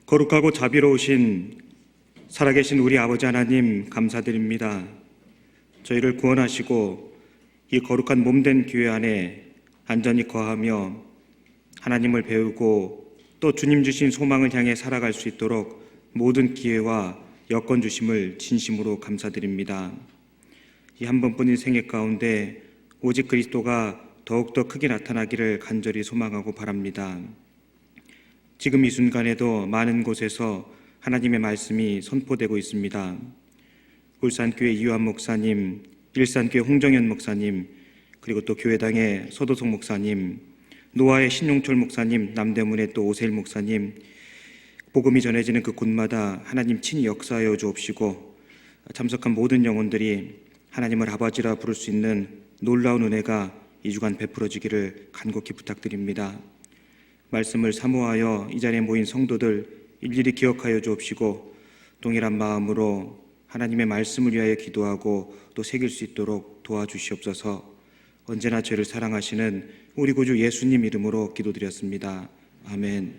거룩하고 자비로우신 살아계신 우리 아버지 하나님 감사드립니다. 저희를 구원하시고 이 거룩한 몸된 교회 안에 안전히 거하며 하나님을 배우고 또 주님 주신 소망을 향해 살아갈 수 있도록 모든 기회와 여건 주심을 진심으로 감사드립니다. 이 한 번뿐인 생애 가운데 오직 그리스도가 더욱더 크게 나타나기를 간절히 소망하고 바랍니다. 지금 이 순간에도 많은 곳에서 하나님의 말씀이 선포되고 있습니다. 울산교회 이유한 목사님, 일산교회 홍정현 목사님, 그리고 또 교회당의 서도성 목사님, 노아의 신용철 목사님, 남대문의 또 오세일 목사님, 복음이 전해지는 그 곳마다 하나님 친히 역사하여 주옵시고 참석한 모든 영혼들이 하나님을 아버지라 부를 수 있는 놀라운 은혜가 이 주간 베풀어지기를 간곡히 부탁드립니다. 말씀을 사모하여 이 자리에 모인 성도들 일일이 기억하여 주옵시고 동일한 마음으로 하나님의 말씀을 위하여 기도하고 또 새길 수 있도록 도와주시옵소서. 언제나 죄를 사랑하시는 우리 구주 예수님 이름으로 기도드렸습니다. 아멘.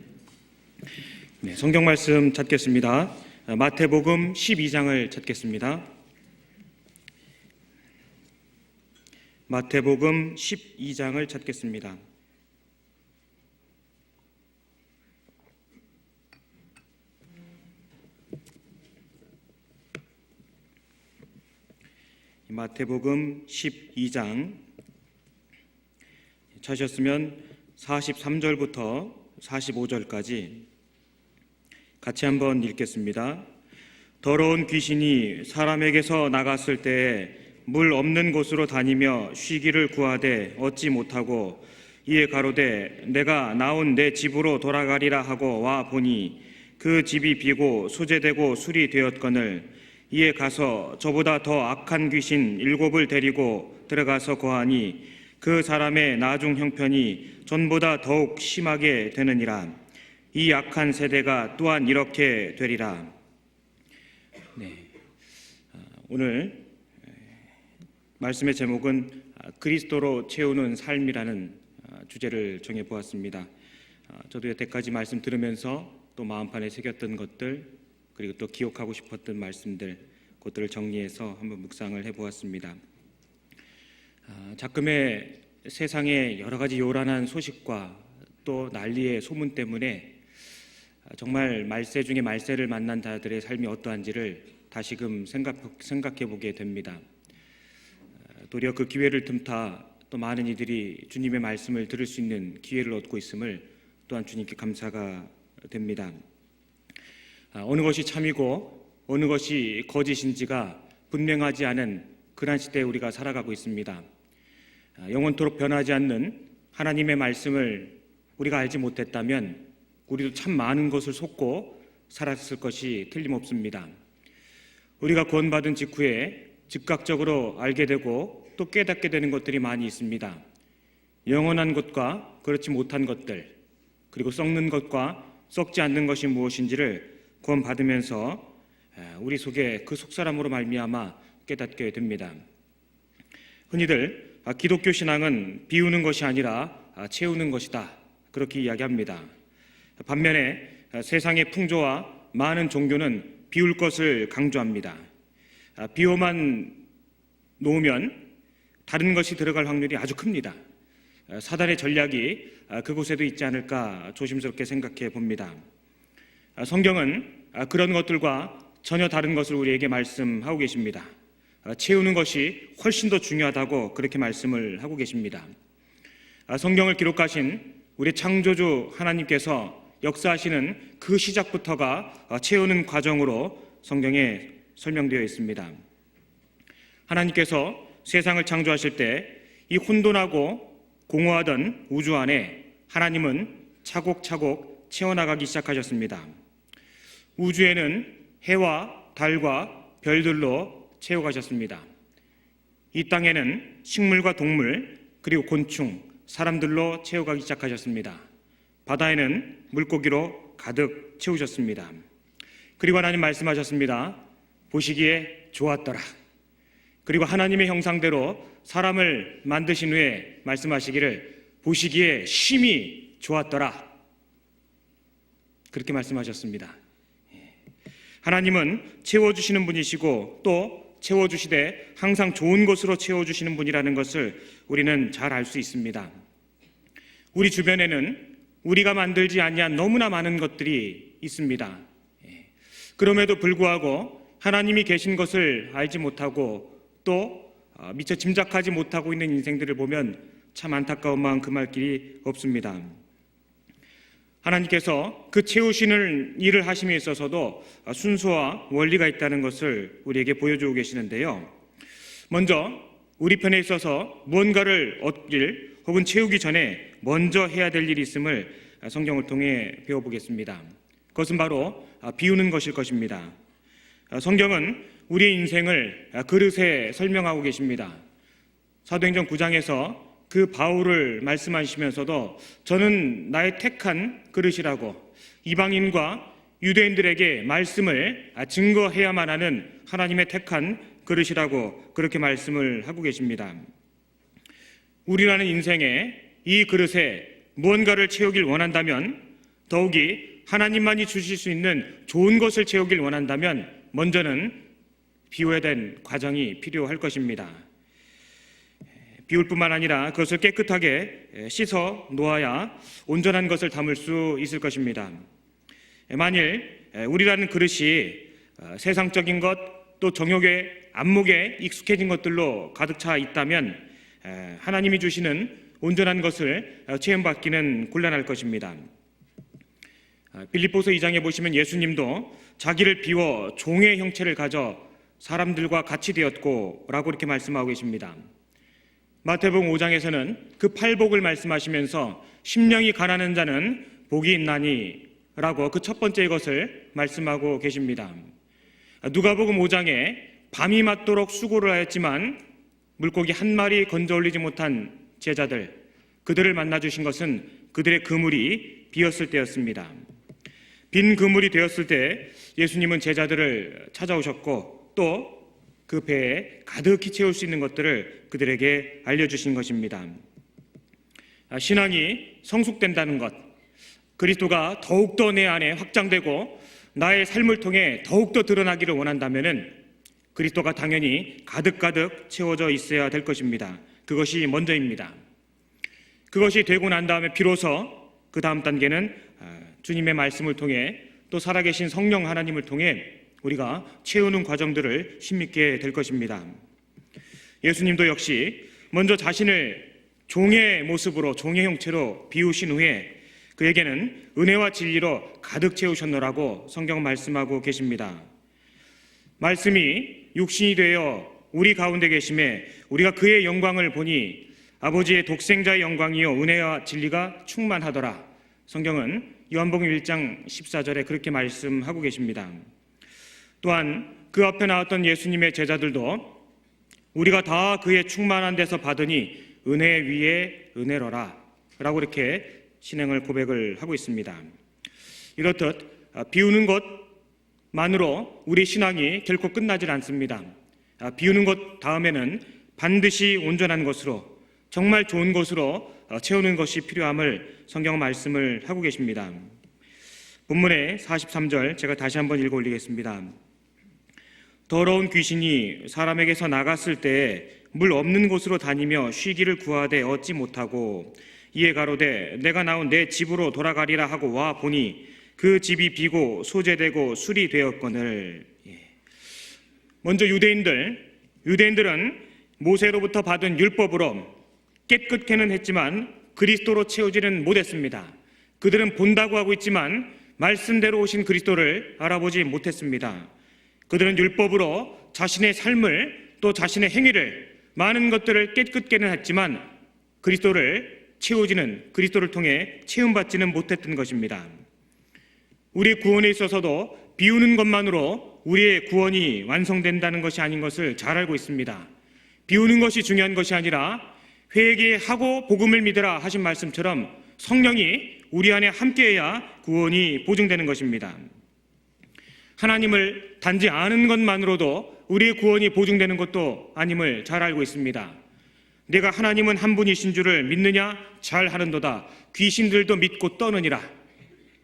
네, 성경 말씀 찾겠습니다. 마태복음 12장을 찾겠습니다. 마태복음 12장을 찾겠습니다. 마태복음 12장 찾으셨으면 43절부터 45절까지 같이 한번 읽겠습니다. 더러운 귀신이 사람에게서 나갔을 때에 물 없는 곳으로 다니며 쉬기를 구하되 얻지 못하고 이에 가로되 내가 나온 내 집으로 돌아가리라 하고 와 보니 그 집이 비고 소재되고 술이 되었거늘 이에 가서 저보다 더 악한 귀신 7을 데리고 들어가서 거하니 그 사람의 나중 형편이 전보다 더욱 심하게 되느니라. 이 악한 세대가 또한 이렇게 되리라. 네, 오늘 말씀의 제목은 그리스도로 채우는 삶이라는 주제를 정해보았습니다. 저도 여태까지 말씀 들으면서 또 마음판에 새겼던 것들 그리고 또 기억하고 싶었던 말씀들 그것들을 정리해서 한번 묵상을 해보았습니다. 작금의 세상의 여러 가지 요란한 소식과 또 난리의 소문 때문에 정말 말세 중에 말세를 만난 자들의 삶이 어떠한지를 다시금 생각해 보게 됩니다. 도리어 그 기회를 틈타 또 많은 이들이 주님의 말씀을 들을 수 있는 기회를 얻고 있음을 또한 주님께 감사가 됩니다. 어느 것이 참이고 어느 것이 거짓인지가 분명하지 않은 그런 시대에 우리가 살아가고 있습니다. 영원토록 변하지 않는 하나님의 말씀을 우리가 알지 못했다면 우리도 참 많은 것을 속고 살았을 것이 틀림없습니다. 우리가 구원받은 직후에 즉각적으로 알게 되고 또 깨닫게 되는 것들이 많이 있습니다. 영원한 것과 그렇지 못한 것들, 그리고 썩는 것과 썩지 않는 것이 무엇인지를 구원받으면서 우리 속에 그 속사람으로 말미암아 깨닫게 됩니다. 흔히들 기독교 신앙은 비우는 것이 아니라 채우는 것이다, 그렇게 이야기합니다. 반면에 세상의 풍조와 많은 종교는 비울 것을 강조합니다. 비워만 놓으면 다른 것이 들어갈 확률이 아주 큽니다. 사단의 전략이 그곳에도 있지 않을까 조심스럽게 생각해 봅니다. 성경은 그런 것들과 전혀 다른 것을 우리에게 말씀하고 계십니다. 채우는 것이 훨씬 더 중요하다고 그렇게 말씀을 하고 계십니다. 성경을 기록하신 우리 창조주 하나님께서 역사하시는 그 시작부터가 채우는 과정으로 성경에 설명되어 있습니다. 하나님께서 세상을 창조하실 때 이 혼돈하고 공허하던 우주 안에 하나님은 차곡차곡 채워나가기 시작하셨습니다. 우주에는 해와 달과 별들로 채워가셨습니다. 이 땅에는 식물과 동물 그리고 곤충, 사람들로 채워가기 시작하셨습니다. 바다에는 물고기로 가득 채우셨습니다. 그리고 하나님 말씀하셨습니다. 보시기에 좋았더라. 그리고 하나님의 형상대로 사람을 만드신 후에 말씀하시기를 보시기에 심히 좋았더라. 그렇게 말씀하셨습니다. 하나님은 채워주시는 분이시고 또 채워주시되 항상 좋은 것으로 채워주시는 분이라는 것을 우리는 잘 알 수 있습니다. 우리 주변에는 우리가 만들지 아니한 너무나 많은 것들이 있습니다. 그럼에도 불구하고 하나님이 계신 것을 알지 못하고 또 미처 짐작하지 못하고 있는 인생들을 보면 참 안타까운 마음 금할 길이 없습니다. 하나님께서 그 채우시는 일을 하심에 있어서도 순서와 원리가 있다는 것을 우리에게 보여주고 계시는데요. 먼저 우리 편에 있어서 무언가를 얻길 혹은 채우기 전에 먼저 해야 될 일이 있음을 성경을 통해 배워보겠습니다. 그것은 바로 비우는 것일 것입니다. 성경은 우리의 인생을 그릇에 설명하고 계십니다. 사도행전 9장에서 그 바울을 말씀하시면서도 저는 나의 택한 그릇이라고 이방인과 유대인들에게 말씀을 증거해야만 하는 하나님의 택한 그릇이라고 그렇게 말씀을 하고 계십니다. 우리라는 인생에 이 그릇에 무언가를 채우길 원한다면, 더욱이 하나님만이 주실 수 있는 좋은 것을 채우길 원한다면 먼저는 비워야 될 과정이 필요할 것입니다. 비울 뿐만 아니라 그것을 깨끗하게 씻어 놓아야 온전한 것을 담을 수 있을 것입니다. 만일 우리라는 그릇이 세상적인 것, 또 정욕의 안목에 익숙해진 것들로 가득 차 있다면 하나님이 주시는 온전한 것을 체험받기는 곤란할 것입니다. 빌립보서 2장에 보시면 예수님도 자기를 비워 종의 형체를 가져 사람들과 같이 되었고 라고 이렇게 말씀하고 계십니다. 마태복음 5장에서는 그 팔복을 말씀하시면서 심령이 가난한 자는 복이 있나니 라고 그 첫 번째 것을 말씀하고 계십니다. 누가복음 5장에 밤이 맞도록 수고를 하였지만 물고기 한 마리 건져 올리지 못한 제자들, 그들을 만나주신 것은 그들의 그물이 비었을 때였습니다. 빈 그물이 되었을 때 예수님은 제자들을 찾아오셨고 또 그 배에 가득히 채울 수 있는 것들을 그들에게 알려주신 것입니다. 신앙이 성숙된다는 것, 그리스도가 더욱더 내 안에 확장되고 나의 삶을 통해 더욱더 드러나기를 원한다면 그리스도가 당연히 가득가득 채워져 있어야 될 것입니다. 그것이 먼저입니다. 그것이 되고 난 다음에 비로소 그 다음 단계는 주님의 말씀을 통해 또 살아계신 성령 하나님을 통해 우리가 채우는 과정들을 힘있게 될 것입니다. 예수님도 역시 먼저 자신을 종의 모습으로, 종의 형체로 비우신 후에 그에게는 은혜와 진리로 가득 채우셨노라고 성경 말씀하고 계십니다. 말씀이 육신이 되어 우리 가운데 계심에 우리가 그의 영광을 보니 아버지의 독생자의 영광이요 은혜와 진리가 충만하더라. 성경은 요한복음 1장 14절에 그렇게 말씀하고 계십니다. 또한 그 앞에 나왔던 예수님의 제자들도 우리가 다 그의 충만한 데서 받으니 은혜 위에 은혜로라 라고 이렇게 신앙을 고백을 하고 있습니다. 이렇듯 비우는 것만으로 우리 신앙이 결코 끝나질 않습니다. 비우는 것 다음에는 반드시 온전한 것으로, 정말 좋은 것으로 채우는 것이 필요함을 성경 말씀을 하고 계십니다. 본문의 43절 제가 다시 한번 읽어 올리겠습니다. 더러운 귀신이 사람에게서 나갔을 때에 물 없는 곳으로 다니며 쉬기를 구하되 얻지 못하고 이에 가로되 내가 나온 내 집으로 돌아가리라 하고 와 보니 그 집이 비고 소재되고 술이 되었거늘. 먼저 유대인들은 모세로부터 받은 율법으로 깨끗게는 했지만 그리스도로 채우지는 못했습니다. 그들은 본다고 하고 있지만 말씀대로 오신 그리스도를 알아보지 못했습니다. 그들은 율법으로 자신의 삶을 또 자신의 행위를 많은 것들을 깨끗게는 했지만 그리스도를 채우지는, 그리스도를 통해 채움받지는 못했던 것입니다. 우리의 구원에 있어서도 비우는 것만으로 우리의 구원이 완성된다는 것이 아닌 것을 잘 알고 있습니다. 비우는 것이 중요한 것이 아니라 회개하고 복음을 믿으라 하신 말씀처럼 성령이 우리 안에 함께해야 구원이 보증되는 것입니다. 하나님을 단지 아는 것만으로도 우리의 구원이 보증되는 것도 아님을 잘 알고 있습니다. 내가 하나님은 한 분이신 줄을 믿느냐? 잘 하는도다. 귀신들도 믿고 떠느니라.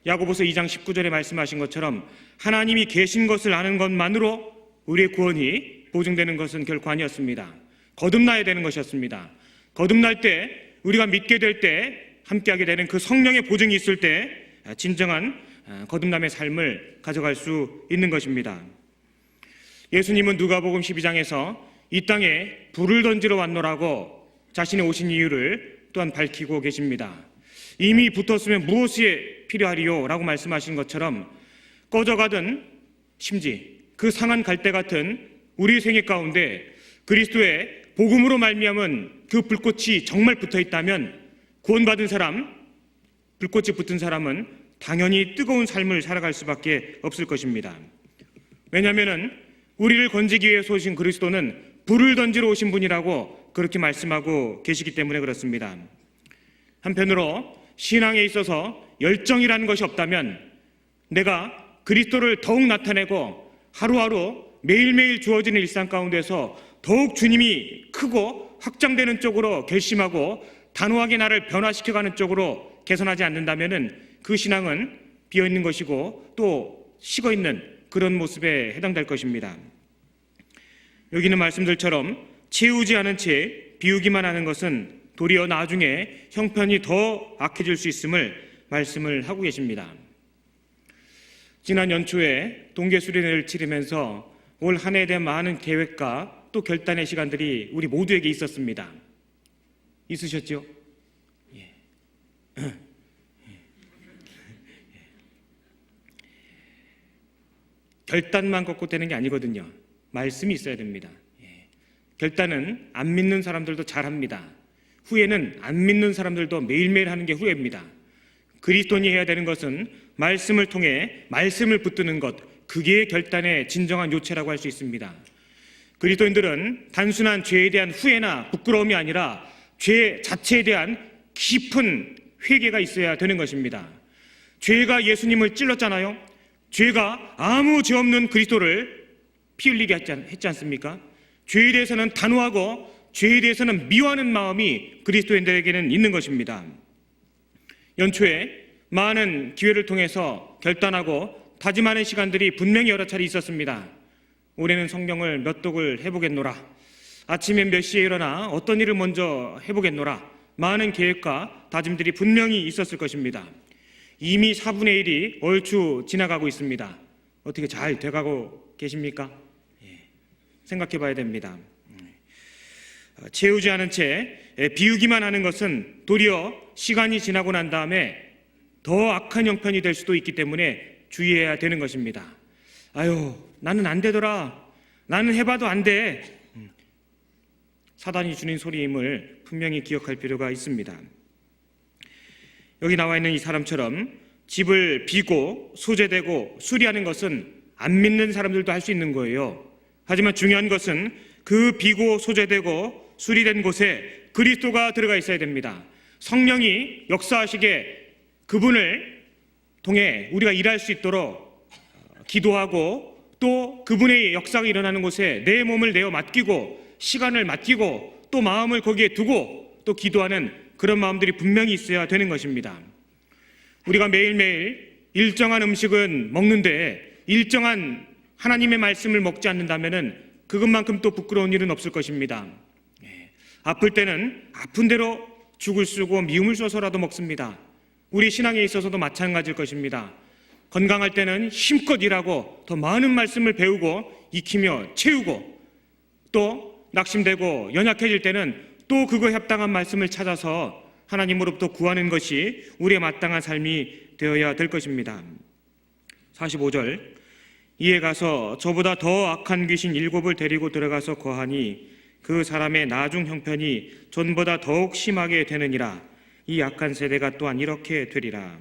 야고보서 2장 19절에 말씀하신 것처럼 하나님이 계신 것을 아는 것만으로 우리의 구원이 보증되는 것은 결코 아니었습니다. 거듭나야 되는 것이었습니다. 거듭날 때, 우리가 믿게 될 때, 함께하게 되는 그 성령의 보증이 있을 때 진정한 거듭남의 삶을 가져갈 수 있는 것입니다. 예수님은 누가복음 12장에서 이 땅에 불을 던지러 왔노라고 자신의 오신 이유를 또한 밝히고 계십니다. 이미 붙었으면 무엇이 필요하리요? 라고 말씀하신 것처럼 꺼져가던 심지 그 상한 갈대 같은 우리 생애 가운데 그리스도의 복음으로 말미암은 그 불꽃이 정말 붙어 있다면 구원받은 사람, 불꽃이 붙은 사람은 당연히 뜨거운 삶을 살아갈 수밖에 없을 것입니다. 왜냐하면 우리를 건지기 위해서 오신 그리스도는 불을 던지러 오신 분이라고 그렇게 말씀하고 계시기 때문에 그렇습니다. 한편으로 신앙에 있어서 열정이라는 것이 없다면 내가 그리스도를 더욱 나타내고 하루하루 매일매일 주어지는 일상 가운데서 더욱 주님이 크고 확장되는 쪽으로 결심하고 단호하게 나를 변화시켜가는 쪽으로 개선하지 않는다면 그 신앙은 비어있는 것이고 또 식어있는 그런 모습에 해당될 것입니다. 여기는 말씀들처럼 채우지 않은 채 비우기만 하는 것은 도리어 나중에 형편이 더 악해질 수 있음을 말씀을 하고 계십니다. 지난 연초에 동계 수련회를 치르면서 올 한 해에 대한 많은 계획과 또 결단의 시간들이 우리 모두에게 있었습니다. 있으셨죠? 예. 결단만 걷고 되는 게 아니거든요. 말씀이 있어야 됩니다. 결단은 안 믿는 사람들도 잘합니다. 후회는 안 믿는 사람들도 매일매일 하는 게 후회입니다. 그리스도인이 해야 되는 것은 말씀을 통해 말씀을 붙드는 것, 그게 결단의 진정한 요체라고 할 수 있습니다. 그리스도인들은 단순한 죄에 대한 후회나 부끄러움이 아니라 죄 자체에 대한 깊은 회개가 있어야 되는 것입니다. 죄가 예수님을 찔렀잖아요. 죄가 아무 죄 없는 그리스도를 피 흘리게 했지 않습니까? 죄에 대해서는 단호하고 죄에 대해서는 미워하는 마음이 그리스도인들에게는 있는 것입니다. 연초에 많은 기회를 통해서 결단하고 다짐하는 시간들이 분명히 여러 차례 있었습니다. 올해는 성경을 몇 독을 해보겠노라, 아침에 몇 시에 일어나 어떤 일을 먼저 해보겠노라, 많은 계획과 다짐들이 분명히 있었을 것입니다. 이미 4분의 1이 얼추 지나가고 있습니다. 어떻게 잘 돼가고 계십니까? 생각해 봐야 됩니다. 채우지 않은 채 비우기만 하는 것은 도리어 시간이 지나고 난 다음에 더 악한 형편이 될 수도 있기 때문에 주의해야 되는 것입니다. 아유, 나는 안 되더라, 나는 해봐도 안 돼, 사단이 주는 소리임을 분명히 기억할 필요가 있습니다. 여기 나와 있는 이 사람처럼 집을 비고 소재되고 수리하는 것은 안 믿는 사람들도 할 수 있는 거예요. 하지만 중요한 것은 그 비고 소재되고 수리된 곳에 그리스도가 들어가 있어야 됩니다. 성령이 역사하시게 그분을 통해 우리가 일할 수 있도록 기도하고 또 그분의 역사가 일어나는 곳에 내 몸을 내어 맡기고 시간을 맡기고 또 마음을 거기에 두고 또 기도하는 그런 마음들이 분명히 있어야 되는 것입니다. 우리가 매일매일 일정한 음식은 먹는데 일정한 하나님의 말씀을 먹지 않는다면 그것만큼 또 부끄러운 일은 없을 것입니다. 아플 때는 아픈 대로 죽을 쓰고 미움을 써서라도 먹습니다. 우리 신앙에 있어서도 마찬가지일 것입니다. 건강할 때는 힘껏 일하고 더 많은 말씀을 배우고 익히며 채우고, 또 낙심되고 연약해질 때는 또 그거에 합당한 말씀을 찾아서 하나님으로부터 구하는 것이 우리의 마땅한 삶이 되어야 될 것입니다. 45절, 이에 가서 저보다 더 악한 귀신 7을 데리고 들어가서 거하니 그 사람의 나중 형편이 전보다 더욱 심하게 되느니라. 이 악한 세대가 또한 이렇게 되리라.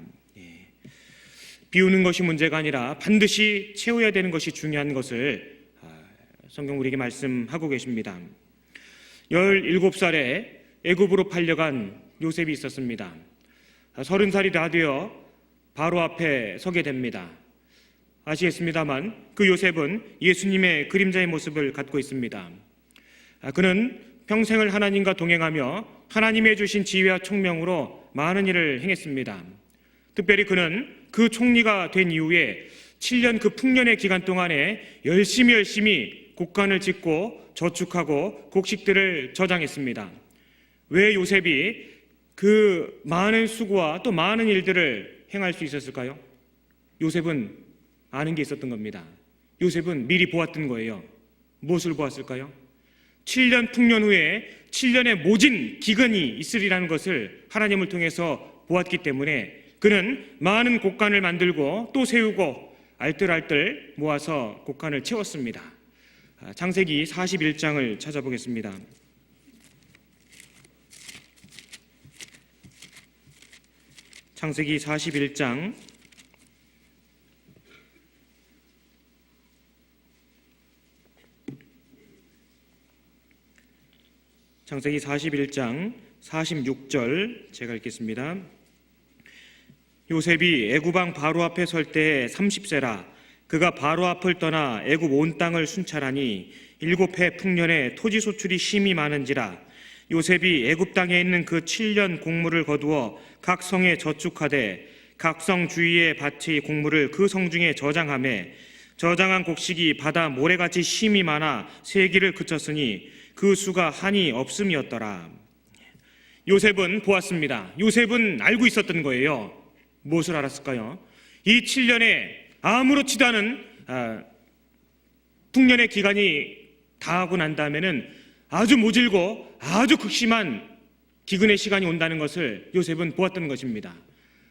비우는 것이 문제가 아니라 반드시 채워야 되는 것이 중요한 것을 성경 우리에게 말씀하고 계십니다. 17살에 애굽으로 팔려간 요셉이 있었습니다. 30살이 다 되어 바로 앞에 서게 됩니다. 아시겠습니다만 그 요셉은 예수님의 그림자의 모습을 갖고 있습니다. 그는 평생을 하나님과 동행하며 하나님의 주신 지혜와 총명으로 많은 일을 행했습니다. 특별히 그는 그 총리가 된 이후에 7년 그 풍년의 기간 동안에 열심히 곡간을 짓고 저축하고 곡식들을 저장했습니다. 왜 요셉이 그 많은 수고와 또 많은 일들을 행할 수 있었을까요? 요셉은 아는 게 있었던 겁니다. 요셉은 미리 보았던 거예요. 무엇을 보았을까요? 7년 풍년 후에 7년의 모진 기근이 있으리라는 것을 하나님을 통해서 보았기 때문에 그는 많은 곡간을 만들고 또 세우고 알뜰알뜰 모아서 곡간을 채웠습니다. 창세기 41장을 찾아보겠습니다. 창세기 41장 46절 제가 읽겠습니다. 요셉이 애굽 왕 바로 앞에 설 때 30세라. 그가 바로 앞을 떠나 애굽 온 땅을 순찰하니 7해 풍년에 토지 소출이 심히 많은지라. 요셉이 애굽 땅에 있는 그 7년 곡물을 거두어 각 성에 저축하되 각 성 주위의 밭의 곡물을 그 성 중에 저장하매 저장한 곡식이 바다 모래같이 심히 많아 세기를 그쳤으니 그 수가 한이 없음이었더라. 요셉은 보았습니다. 요셉은 알고 있었던 거예요. 무엇을 알았을까요? 이 7년에 아무렇지도 않은 풍년의 기간이 다하고 난 다음에는 아주 모질고 아주 극심한 기근의 시간이 온다는 것을 요셉은 보았던 것입니다.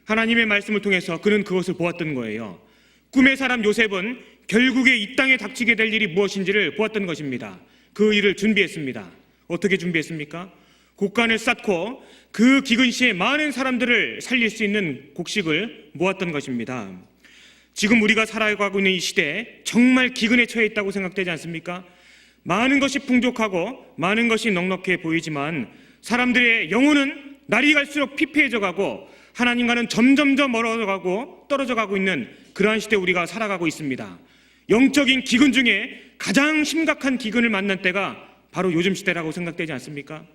하나님의 말씀을 통해서 그는 그것을 보았던 거예요. 꿈의 사람 요셉은 결국에 이 땅에 닥치게 될 일이 무엇인지를 보았던 것입니다. 그 일을 준비했습니다. 어떻게 준비했습니까? 곡간을 쌓고 그 기근시에 많은 사람들을 살릴 수 있는 곡식을 모았던 것입니다. 지금 우리가 살아가고 있는 이 시대에 정말 기근에 처해 있다고 생각되지 않습니까? 많은 것이 풍족하고 많은 것이 넉넉해 보이지만 사람들의 영혼은 날이 갈수록 피폐해져 가고 하나님과는 점점점 멀어져가고 떨어져가고 있는 그러한 시대에 우리가 살아가고 있습니다. 영적인 기근 중에 가장 심각한 기근을 만난 때가 바로 요즘 시대라고 생각되지 않습니까?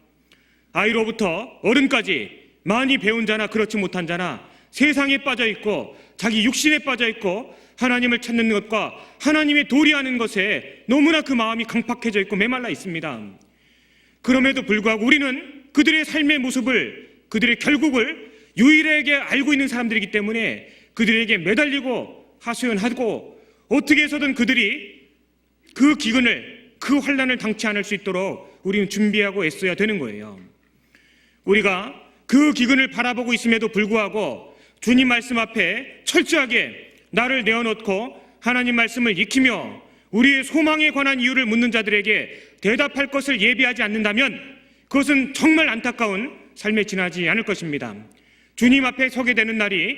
아이로부터 어른까지 많이 배운 자나 그렇지 못한 자나 세상에 빠져있고 자기 육신에 빠져있고 하나님을 찾는 것과 하나님의 도리하는 것에 너무나 그 마음이 강팍해져 있고 메말라 있습니다. 그럼에도 불구하고 우리는 그들의 삶의 모습을, 그들의 결국을 유일하게 알고 있는 사람들이기 때문에 그들에게 매달리고 하소연하고 어떻게 해서든 그들이 그 기근을, 그 환난을 당치 않을 수 있도록 우리는 준비하고 애써야 되는 거예요. 우리가 그 기근을 바라보고 있음에도 불구하고 주님 말씀 앞에 철저하게 나를 내어놓고 하나님 말씀을 익히며 우리의 소망에 관한 이유를 묻는 자들에게 대답할 것을 예비하지 않는다면 그것은 정말 안타까운 삶에 지나지 않을 것입니다. 주님 앞에 서게 되는 날이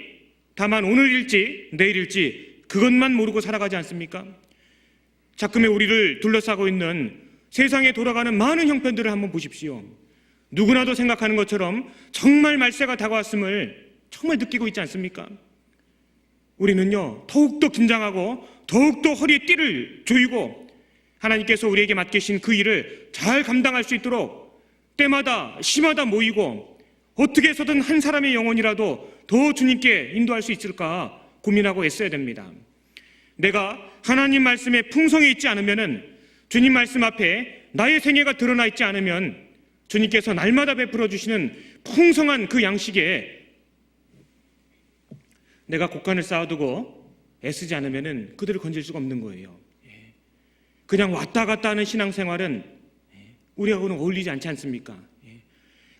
다만 오늘일지 내일일지 그것만 모르고 살아가지 않습니까? 작금에 우리를 둘러싸고 있는 세상에 돌아가는 많은 형편들을 한번 보십시오. 누구나도 생각하는 것처럼 정말 말세가 다가왔음을 정말 느끼고 있지 않습니까? 우리는요 더욱더 긴장하고 더욱더 허리에 띠를 조이고 하나님께서 우리에게 맡기신 그 일을 잘 감당할 수 있도록 때마다 시마다 모이고 어떻게 해서든 한 사람의 영혼이라도 더 주님께 인도할 수 있을까 고민하고 애써야 됩니다. 내가 하나님 말씀에 풍성해 있지 않으면 주님 말씀 앞에 나의 생애가 드러나 있지 않으면 주님께서 날마다 베풀어 주시는 풍성한 그 양식에 내가 곡간을 쌓아두고 애쓰지 않으면 그들을 건질 수가 없는 거예요. 그냥 왔다 갔다 하는 신앙생활은 우리하고는 어울리지 않지 않습니까?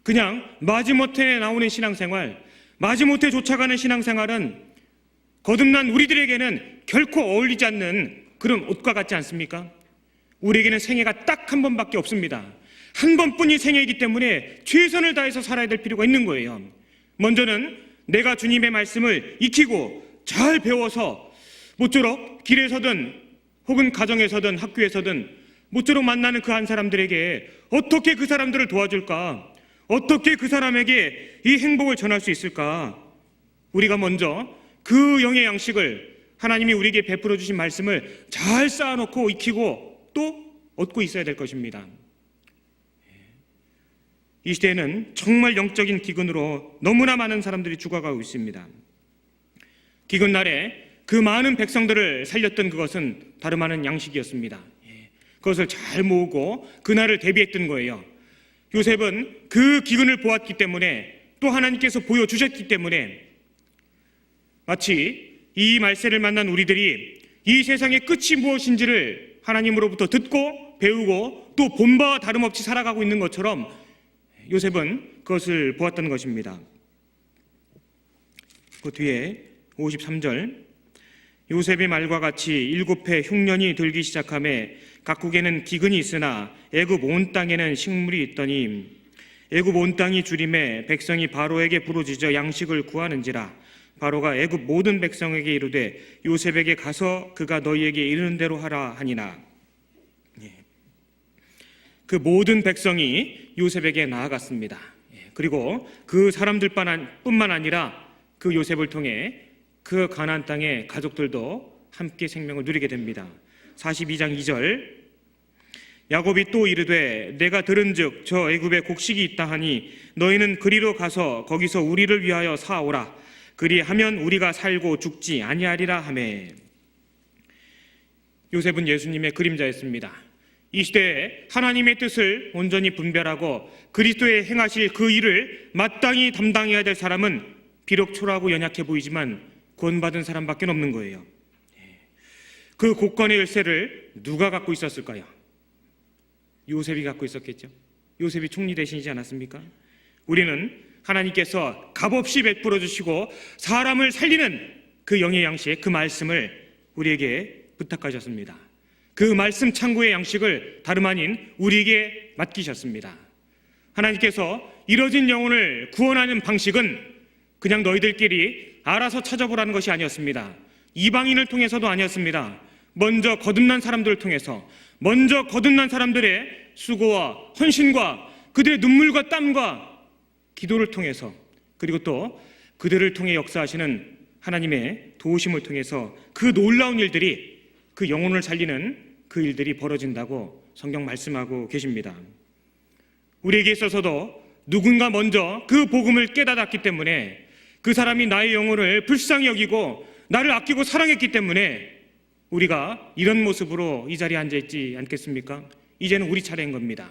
그냥 마지못해 나오는 신앙생활, 마지못해 쫓아가는 신앙생활은 거듭난 우리들에게는 결코 어울리지 않는 그런 옷과 같지 않습니까? 우리에게는 생애가 딱 한 번밖에 없습니다. 한 번뿐이 생애이기 때문에 최선을 다해서 살아야 될 필요가 있는 거예요. 먼저는 내가 주님의 말씀을 익히고 잘 배워서 모쪼록 길에서든 혹은 가정에서든 학교에서든 모쪼록 만나는 그 한 사람들에게 어떻게 그 사람들을 도와줄까? 어떻게 그 사람에게 이 행복을 전할 수 있을까? 우리가 먼저 그 영의 양식을 하나님이 우리에게 베풀어 주신 말씀을 잘 쌓아놓고 익히고 또 얻고 있어야 될 것입니다. 이 시대에는 정말 영적인 기근으로 너무나 많은 사람들이 죽어가고 있습니다. 기근 날에 그 많은 백성들을 살렸던 그것은 다름 아닌 양식이었습니다. 그것을 잘 모으고 그날을 대비했던 거예요. 요셉은 그 기근을 보았기 때문에, 또 하나님께서 보여주셨기 때문에, 마치 이 말세를 만난 우리들이 이 세상의 끝이 무엇인지를 하나님으로부터 듣고 배우고 또 본 바와 다름없이 살아가고 있는 것처럼 요셉은 그것을 보았던 것입니다. 그 뒤에 53절, 요셉의 말과 같이 7해 흉년이 들기 시작하매 각국에는 기근이 있으나 애굽 온 땅에는 식물이 있더니 애굽 온 땅이 주림에 백성이 바로에게 부르짖어 양식을 구하는지라. 바로가 애굽 모든 백성에게 이르되 요셉에게 가서 그가 너희에게 이르는 대로 하라 하니라. 그 모든 백성이 요셉에게 나아갔습니다. 그리고 그 사람들뿐만 아니라 그 요셉을 통해 그 가나안 땅의 가족들도 함께 생명을 누리게 됩니다. 42장 2절, 야곱이 또 이르되 내가 들은즉 저 애굽에 곡식이 있다 하니 너희는 그리로 가서 거기서 우리를 위하여 사오라. 그리하면 우리가 살고 죽지 아니하리라 하매. 요셉은 예수님의 그림자였습니다. 이 시대에 하나님의 뜻을 온전히 분별하고 그리스도의 행하실 그 일을 마땅히 담당해야 될 사람은 비록 초라하고 연약해 보이지만 구원받은 사람밖에 없는 거예요. 그 곳간의 열쇠를 누가 갖고 있었을까요? 요셉이 갖고 있었겠죠. 요셉이 총리 대신이지 않았습니까? 우리는 하나님께서 값없이 베풀어 주시고 사람을 살리는 그 영의 양식, 그 말씀을 우리에게 부탁하셨습니다. 그 말씀 창고의 양식을 다름 아닌 우리에게 맡기셨습니다. 하나님께서 이뤄진 영혼을 구원하는 방식은 그냥 너희들끼리 알아서 찾아보라는 것이 아니었습니다. 이방인을 통해서도 아니었습니다. 먼저 거듭난 사람들을 통해서, 먼저 거듭난 사람들의 수고와 헌신과 그들의 눈물과 땀과 기도를 통해서, 그리고 또 그들을 통해 역사하시는 하나님의 도우심을 통해서 그 놀라운 일들이, 그 영혼을 살리는 그 일들이 벌어진다고 성경 말씀하고 계십니다. 우리에게 있어서도 누군가 먼저 그 복음을 깨닫았기 때문에, 그 사람이 나의 영혼을 불쌍히 여기고 나를 아끼고 사랑했기 때문에 우리가 이런 모습으로 이 자리에 앉아있지 않겠습니까? 이제는 우리 차례인 겁니다.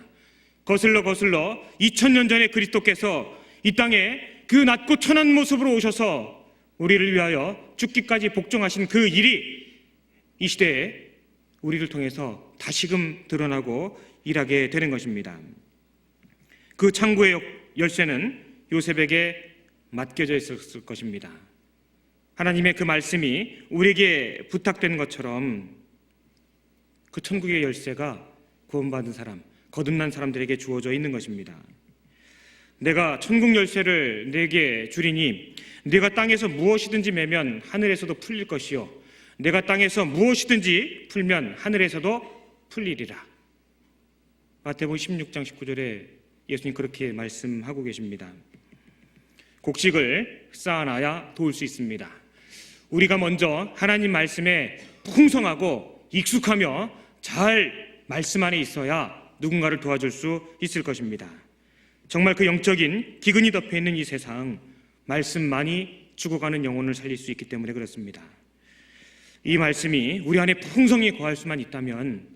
거슬러 2000년 전에 그리스도께서 이 땅에 그 낮고 천한 모습으로 오셔서 우리를 위하여 죽기까지 복종하신 그 일이 이 시대에 우리를 통해서 다시금 드러나고 일하게 되는 것입니다. 그 창고의 열쇠는 요셉에게 맡겨져 있었을 것입니다. 하나님의 그 말씀이 우리에게 부탁된 것처럼 그 천국의 열쇠가 구원받은 사람, 거듭난 사람들에게 주어져 있는 것입니다. 내가 천국 열쇠를 내게 주리니 네가 땅에서 무엇이든지 매면 하늘에서도 풀릴 것이요 내가 땅에서 무엇이든지 풀면 하늘에서도 풀리리라. 마태복음 16장 19절에 예수님 그렇게 말씀하고 계십니다. 곡식을 쌓아놔야 도울 수 있습니다. 우리가 먼저 하나님 말씀에 풍성하고 익숙하며 잘 말씀 안에 있어야 누군가를 도와줄 수 있을 것입니다. 정말 그 영적인 기근이 덮여있는 이 세상, 말씀만이 죽어가는 영혼을 살릴 수 있기 때문에 그렇습니다. 이 말씀이 우리 안에 풍성히 거할 수만 있다면,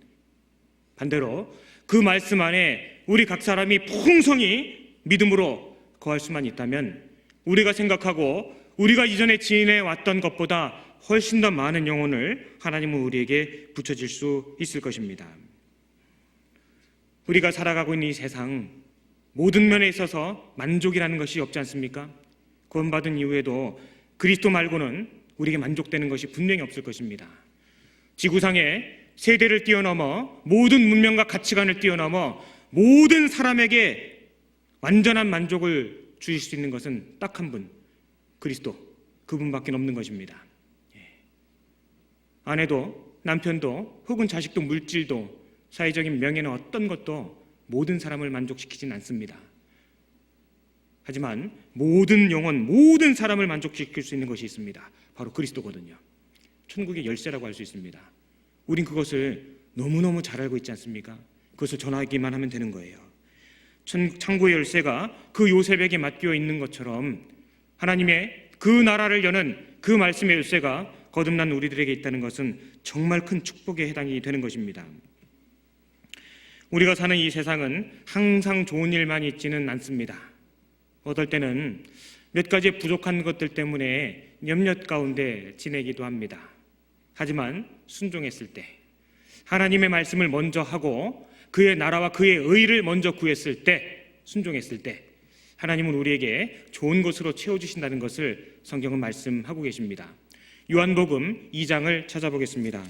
반대로 그 말씀 안에 우리 각 사람이 풍성히 믿음으로 거할 수만 있다면, 우리가 생각하고 우리가 이전에 지내왔던 것보다 훨씬 더 많은 영혼을 하나님은 우리에게 붙여줄 수 있을 것입니다. 우리가 살아가고 있는 이 세상 모든 면에 있어서 만족이라는 것이 없지 않습니까? 구원받은 이후에도 그리스도 말고는 우리에게 만족되는 것이 분명히 없을 것입니다. 지구상의 세대를 뛰어넘어 모든 문명과 가치관을 뛰어넘어 모든 사람에게 완전한 만족을 주실 수 있는 것은 딱 한 분, 그리스도, 그분밖에 없는 것입니다. 아내도 남편도 혹은 자식도 물질도 사회적인 명예는 어떤 것도 모든 사람을 만족시키진 않습니다. 하지만 모든 영혼, 모든 사람을 만족시킬 수 있는 것이 있습니다. 바로 그리스도거든요. 천국의 열쇠라고 할 수 있습니다. 우린 그것을 너무너무 잘 알고 있지 않습니까? 그것을 전하기만 하면 되는 거예요. 창고의 열쇠가 그 요셉에게 맡겨 있는 것처럼 하나님의 그 나라를 여는 그 말씀의 열쇠가 거듭난 우리들에게 있다는 것은 정말 큰 축복에 해당이 되는 것입니다. 우리가 사는 이 세상은 항상 좋은 일만 있지는 않습니다. 어떨 때는 몇 가지 부족한 것들 때문에 염려 가운데 지내기도 합니다. 하지만 순종했을 때, 하나님의 말씀을 먼저 하고 그의 나라와 그의 의를 먼저 구했을 때, 순종했을 때 하나님은 우리에게 좋은 것으로 채워주신다는 것을 성경은 말씀하고 계십니다. 요한복음 2장을 찾아보겠습니다.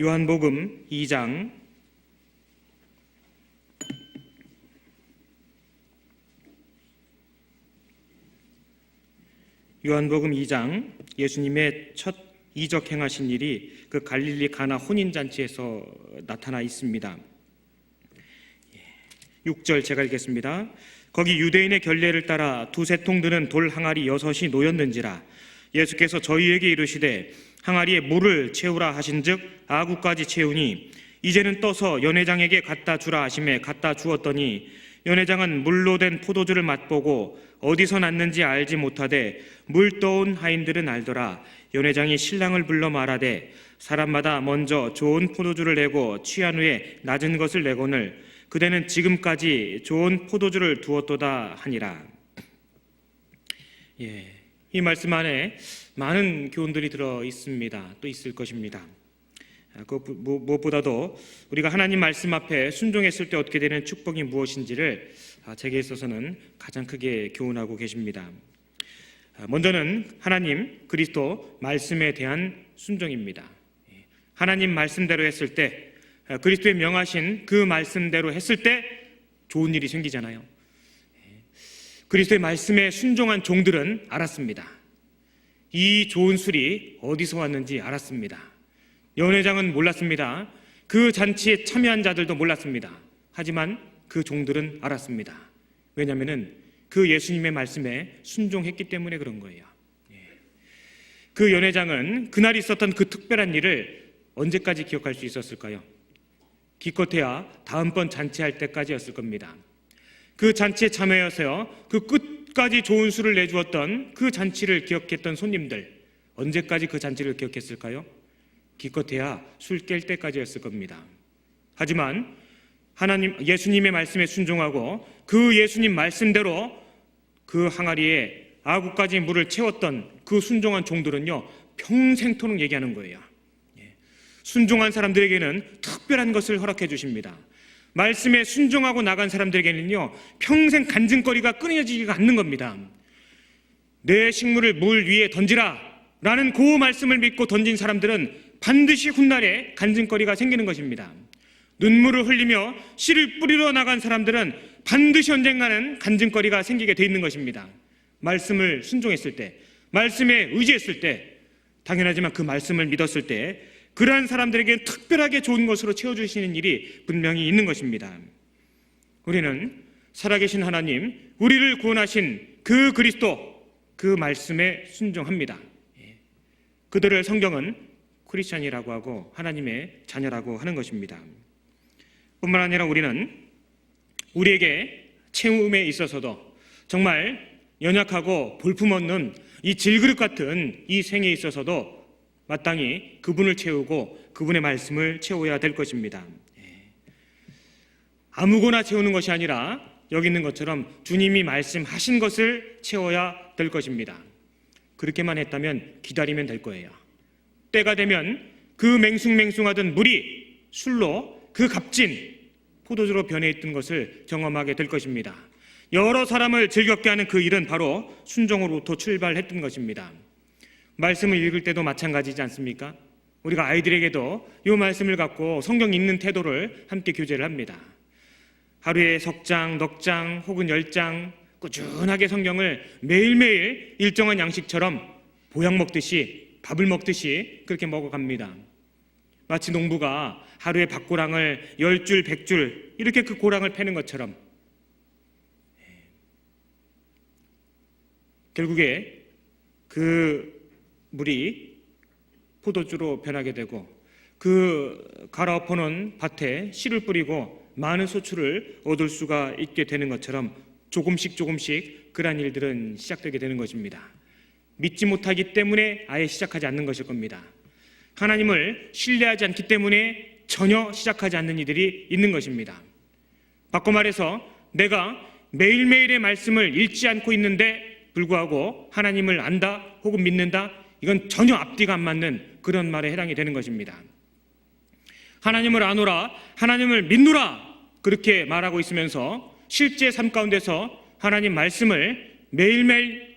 요한복음 2장 2장 예수님의 첫 이적 행하신 일이 그 갈릴리 가나 혼인잔치에서 나타나 있습니다. 6절 제가 읽겠습니다. 거기 유대인의 결례를 따라 두세 통 드는 돌 항아리 6이 놓였는지라 예수께서 저희에게 이르시되 항아리에 물을 채우라 하신즉 아구까지 채우니 이제는 떠서 연회장에게 갖다 주라 하심에 갖다 주었더니 연회장은 물로 된 포도주를 맛보고 어디서 났는지 알지 못하되 물 떠온 하인들은 알더라. 연회장이 신랑을 불러 말하되 사람마다 먼저 좋은 포도주를 내고 취한 후에 낮은 것을 내거늘 그대는 지금까지 좋은 포도주를 두었도다 하니라. 이 말씀 안에 많은 교훈들이 들어 있습니다. 또 있을 것입니다. 무엇보다도 우리가 하나님 말씀 앞에 순종했을 때 얻게 되는 축복이 무엇인지를 제게 있어서는 가장 크게 교훈하고 계십니다. 먼저는 하나님 그리스도 말씀에 대한 순종입니다. 하나님 말씀대로 했을 때, 그리스도의 명하신 그 말씀대로 했을 때 좋은 일이 생기잖아요. 그리스도의 말씀에 순종한 종들은 알았습니다. 이 좋은 술이 어디서 왔는지 알았습니다. 연회장은 몰랐습니다. 그 잔치에 참여한 자들도 몰랐습니다. 하지만 그 종들은 알았습니다. 왜냐하면 그 예수님의 말씀에 순종했기 때문에 그런 거예요. 그 연회장은 그날 있었던 그 특별한 일을 언제까지 기억할 수 있었을까요? 기껏해야 다음번 잔치할 때까지였을 겁니다. 그 잔치에 참여해서요, 그 끝까지 좋은 술을 내주었던 그 잔치를 기억했던 손님들, 언제까지 그 잔치를 기억했을까요? 기껏해야 술 깰 때까지였을 겁니다. 하지만 예수님의 말씀에 순종하고 그 예수님 말씀대로 그 항아리에 아구까지 물을 채웠던 그 순종한 종들은요, 평생토록 얘기하는 거예요. 순종한 사람들에게는 특별한 것을 허락해 주십니다. 말씀에 순종하고 나간 사람들에게는요, 평생 간증거리가 끊어지지가 않는 겁니다. 내 식물을 물 위에 던지라 라는 그 말씀을 믿고 던진 사람들은 반드시 훗날에 간증거리가 생기는 것입니다. 눈물을 흘리며 씨를 뿌리러 나간 사람들은 반드시 언젠가는 간증거리가 생기게 돼 있는 것입니다. 말씀을 순종했을 때, 말씀에 의지했을 때, 당연하지만 그 말씀을 믿었을 때 그러한 사람들에게 특별하게 좋은 것으로 채워주시는 일이 분명히 있는 것입니다. 우리는 살아계신 하나님, 우리를 구원하신 그 그리스도, 그 말씀에 순종합니다. 그들을 성경은 크리스찬이라고 하고 하나님의 자녀라고 하는 것입니다. 뿐만 아니라 우리는 우리에게 채움에 있어서도 정말 연약하고 볼품없는 이 질그릇 같은 이 생에 있어서도 마땅히 그분을 채우고 그분의 말씀을 채워야 될 것입니다. 아무거나 채우는 것이 아니라 여기 있는 것처럼 주님이 말씀하신 것을 채워야 될 것입니다. 그렇게만 했다면 기다리면 될 거예요. 때가 되면 그 맹숭맹숭하던 물이 술로 그 값진 포도주로 변해 있던 것을 경험하게 될 것입니다. 여러 사람을 즐겁게 하는 그 일은 바로 순종으로부터 출발했던 것입니다. 말씀을 읽을 때도 마찬가지지 않습니까? 우리가 아이들에게도 이 말씀을 갖고 성경 읽는 태도를 함께 교제를 합니다. 하루에 석 장, 넉 장 혹은 10장 꾸준하게 성경을 매일매일 일정한 양식처럼 보약 먹듯이, 밥을 먹듯이 그렇게 먹어갑니다. 마치 농부가 하루에 밭고랑을 10줄, 100줄 이렇게 그 고랑을 패는 것처럼 결국에 그 물이 포도주로 변하게 되고 그 갈아엎어놓은 밭에 씨를 뿌리고 많은 소출을 얻을 수가 있게 되는 것처럼 조금씩 그러한 일들은 시작되게 되는 것입니다. 믿지 못하기 때문에 아예 시작하지 않는 것일 겁니다. 하나님을 신뢰하지 않기 때문에 전혀 시작하지 않는 이들이 있는 것입니다. 바꿔 말해서 내가 매일매일의 말씀을 읽지 않고 있는데 불구하고 하나님을 안다 혹은 믿는다, 이건 전혀 앞뒤가 안 맞는 그런 말에 해당이 되는 것입니다. 하나님을 아노라, 하나님을 믿노라, 그렇게 말하고 있으면서 실제 삶 가운데서 하나님 말씀을 매일매일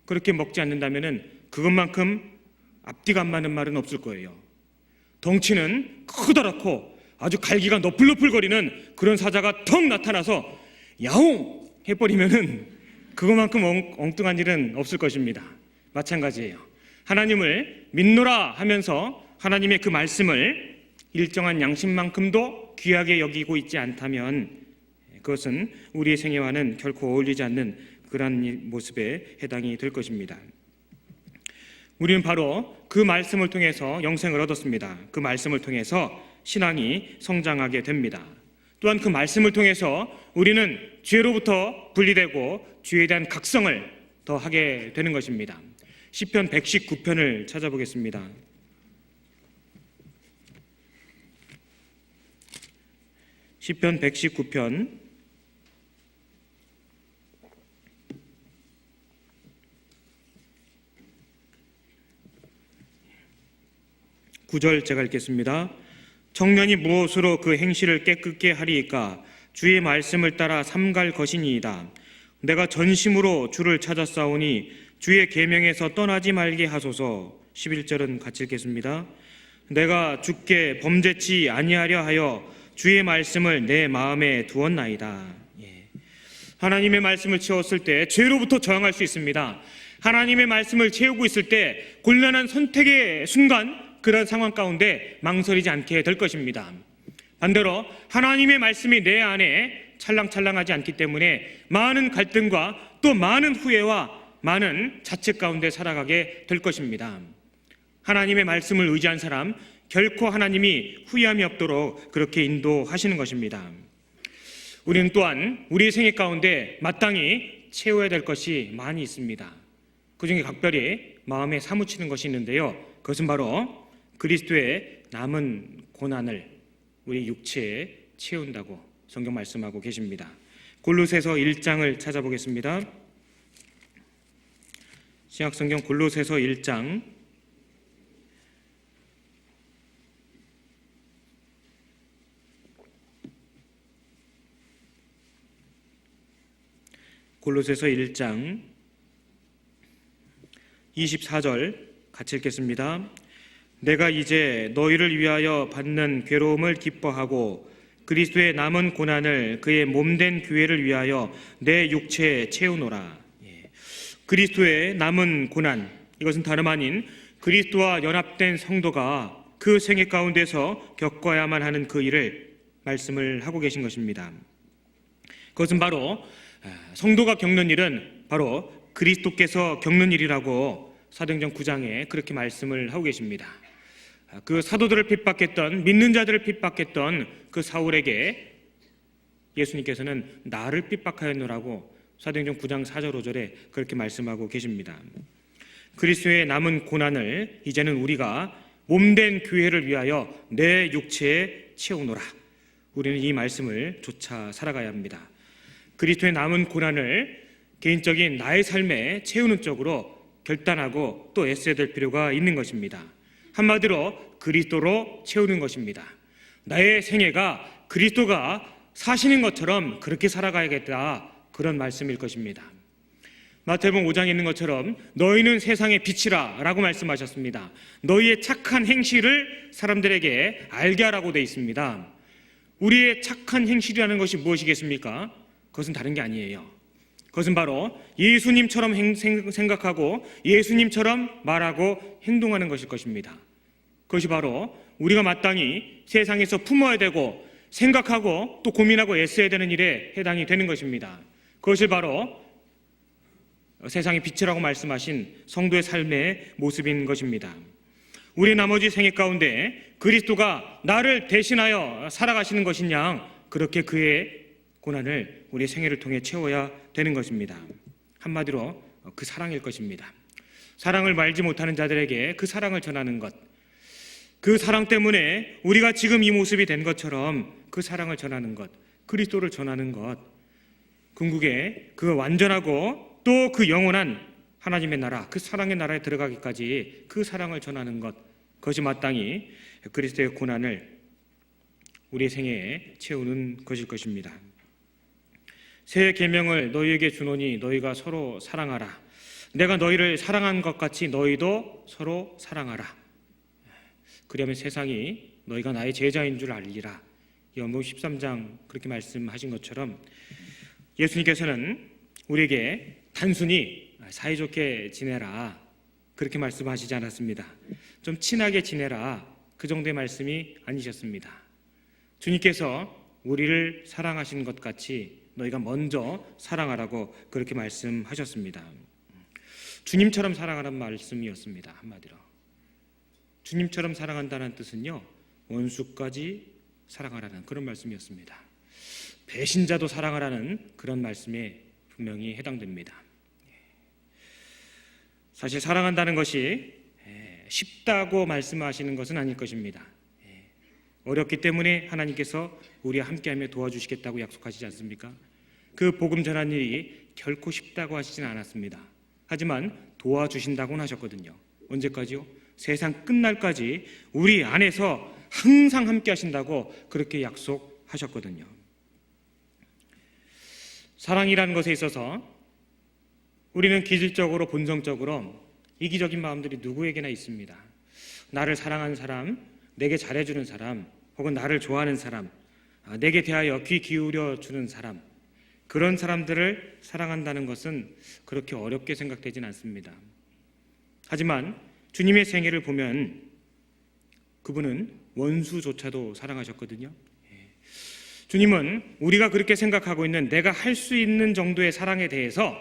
그렇게 먹지 않는다면 그것만큼 앞뒤가 안 맞는 말은 없을 거예요. 덩치는 커다랗고 아주 갈기가 너풀너풀거리는 그런 사자가 턱 나타나서 야옹 해버리면은 그것만큼 엉뚱한 일은 없을 것입니다. 마찬가지예요. 하나님을 믿노라 하면서 하나님의 그 말씀을 일정한 양심만큼도 귀하게 여기고 있지 않다면 그것은 우리의 생애와는 결코 어울리지 않는 그러한 모습에 해당이 될 것입니다. 우리는 바로 그 말씀을 통해서 영생을 얻었습니다. 그 말씀을 통해서 신앙이 성장하게 됩니다. 또한 그 말씀을 통해서 우리는 죄로부터 분리되고 죄에 대한 각성을 더 하게 되는 것입니다. 시편 119편을 찾아보겠습니다. 시편 119편 9절 제가 읽겠습니다. 청년이 무엇으로 그 행실을 깨끗게 하리이까? 주의 말씀을 따라 삼갈 것이니이다. 내가 전심으로 주를 찾았사오니 주의 계명에서 떠나지 말게 하소서. 11절은 같이 읽겠습니다. 내가 주께 범죄치 아니하려 하여 주의 말씀을 내 마음에 두었나이다. 하나님의 말씀을 채웠을 때 죄로부터 저항할 수 있습니다. 하나님의 말씀을 채우고 있을 때 곤란한 선택의 순간 그런 상황 가운데 망설이지 않게 될 것입니다. 반대로 하나님의 말씀이 내 안에 찰랑찰랑하지 않기 때문에 많은 갈등과 또 많은 후회와 많은 자책 가운데 살아가게 될 것입니다. 하나님의 말씀을 의지한 사람 결코 하나님이 후회함이 없도록 그렇게 인도하시는 것입니다. 우리는 또한 우리의 생애 가운데 마땅히 채워야 될 것이 많이 있습니다. 그중에 각별히 마음에 사무치는 것이 있는데요, 그것은 바로 그리스도의 남은 고난을 우리 육체에 채운다고 성경 말씀하고 계십니다. 골로새서 1장을 찾아보겠습니다. 신약성경 골로새서 1장 24절 같이 읽겠습니다. 내가 이제 너희를 위하여 받는 괴로움을 기뻐하고 그리스도의 남은 고난을 그의 몸된 교회를 위하여 내 육체에 채우노라. 그리스도의 남은 고난, 이것은 다름 아닌 그리스도와 연합된 성도가 그 생애 가운데서 겪어야만 하는 그 일을 말씀을 하고 계신 것입니다. 그것은 바로 성도가 겪는 일은 바로 그리스도께서 겪는 일이라고 사도행전 9장에 그렇게 말씀을 하고 계십니다. 그 사도들을 핍박했던, 믿는 자들을 핍박했던 그 사울에게 예수님께서는 나를 핍박하였노라고 사도행전 9장 4절 5절에 그렇게 말씀하고 계십니다. 그리스도의 남은 고난을 이제는 우리가 몸된 교회를 위하여 내 육체에 채우노라. 우리는 이 말씀을 좇아 살아가야 합니다. 그리스도의 남은 고난을 개인적인 나의 삶에 채우는 쪽으로 결단하고 또 애써야 될 필요가 있는 것입니다. 한마디로 그리스도로 채우는 것입니다. 나의 생애가 그리스도가 사시는 것처럼 그렇게 살아가야겠다, 그런 말씀일 것입니다. 마태복음 5장에 있는 것처럼 너희는 세상의 빛이라 라고 말씀하셨습니다. 너희의 착한 행실을 사람들에게 알게 하라고 되어 있습니다. 우리의 착한 행실이라는 것이 무엇이겠습니까? 그것은 다른 게 아니에요. 그것은 바로 예수님처럼 생각하고 예수님처럼 말하고 행동하는 것일 것입니다. 그것이 바로 우리가 마땅히 세상에서 품어야 되고 생각하고 또 고민하고 애써야 되는 일에 해당이 되는 것입니다. 그것이 바로 세상의 빛이라고 말씀하신 성도의 삶의 모습인 것입니다. 우리 나머지 생애 가운데 그리스도가 나를 대신하여 살아가시는 것인 양 그렇게 그의 고난을 우리의 생애를 통해 채워야 되는 것입니다. 한마디로 그 사랑일 것입니다. 사랑을 말지 못하는 자들에게 그 사랑을 전하는 것, 그 사랑 때문에 우리가 지금 이 모습이 된 것처럼 그 사랑을 전하는 것, 그리스도를 전하는 것, 궁극에 그 완전하고 또 그 영원한 하나님의 나라, 그 사랑의 나라에 들어가기까지 그 사랑을 전하는 것, 그것이 마땅히 그리스도의 고난을 우리의 생애에 채우는 것일 것입니다. 새 계명을 너희에게 주노니 너희가 서로 사랑하라. 내가 너희를 사랑한 것 같이 너희도 서로 사랑하라. 그러면 세상이 너희가 나의 제자인 줄 알리라. 요한복음 13장 그렇게 말씀하신 것처럼 예수님께서는 우리에게 단순히 사이좋게 지내라 그렇게 말씀하시지 않았습니다. 좀 친하게 지내라 그 정도의 말씀이 아니셨습니다. 주님께서 우리를 사랑하신 것 같이 너희가 먼저 사랑하라고 그렇게 말씀하셨습니다. 주님처럼 사랑하라는 말씀이었습니다. 한마디로 주님처럼 사랑한다는 뜻은요, 원수까지 사랑하라는 그런 말씀이었습니다. 배신자도 사랑하라는 그런 말씀에 분명히 해당됩니다. 사실 사랑한다는 것이 쉽다고 말씀하시는 것은 아닐 것입니다. 어렵기 때문에 하나님께서 우리와 함께하며 도와주시겠다고 약속하시지 않습니까? 그 복음 전하는 일이 결코 쉽다고 하시진 않았습니다. 하지만 도와주신다고는 하셨거든요. 언제까지요? 세상 끝날까지 우리 안에서 항상 함께 하신다고 그렇게 약속하셨거든요. 사랑이라는 것에 있어서 우리는 기질적으로 본성적으로 이기적인 마음들이 누구에게나 있습니다. 나를 사랑하는 사람, 내게 잘해주는 사람, 혹은 나를 좋아하는 사람, 내게 대하여 귀 기울여 주는 사람, 그런 사람들을 사랑한다는 것은 그렇게 어렵게 생각되진 않습니다. 하지만 주님의 생애를 보면 그분은 원수조차도 사랑하셨거든요. 주님은 우리가 그렇게 생각하고 있는 내가 할 수 있는 정도의 사랑에 대해서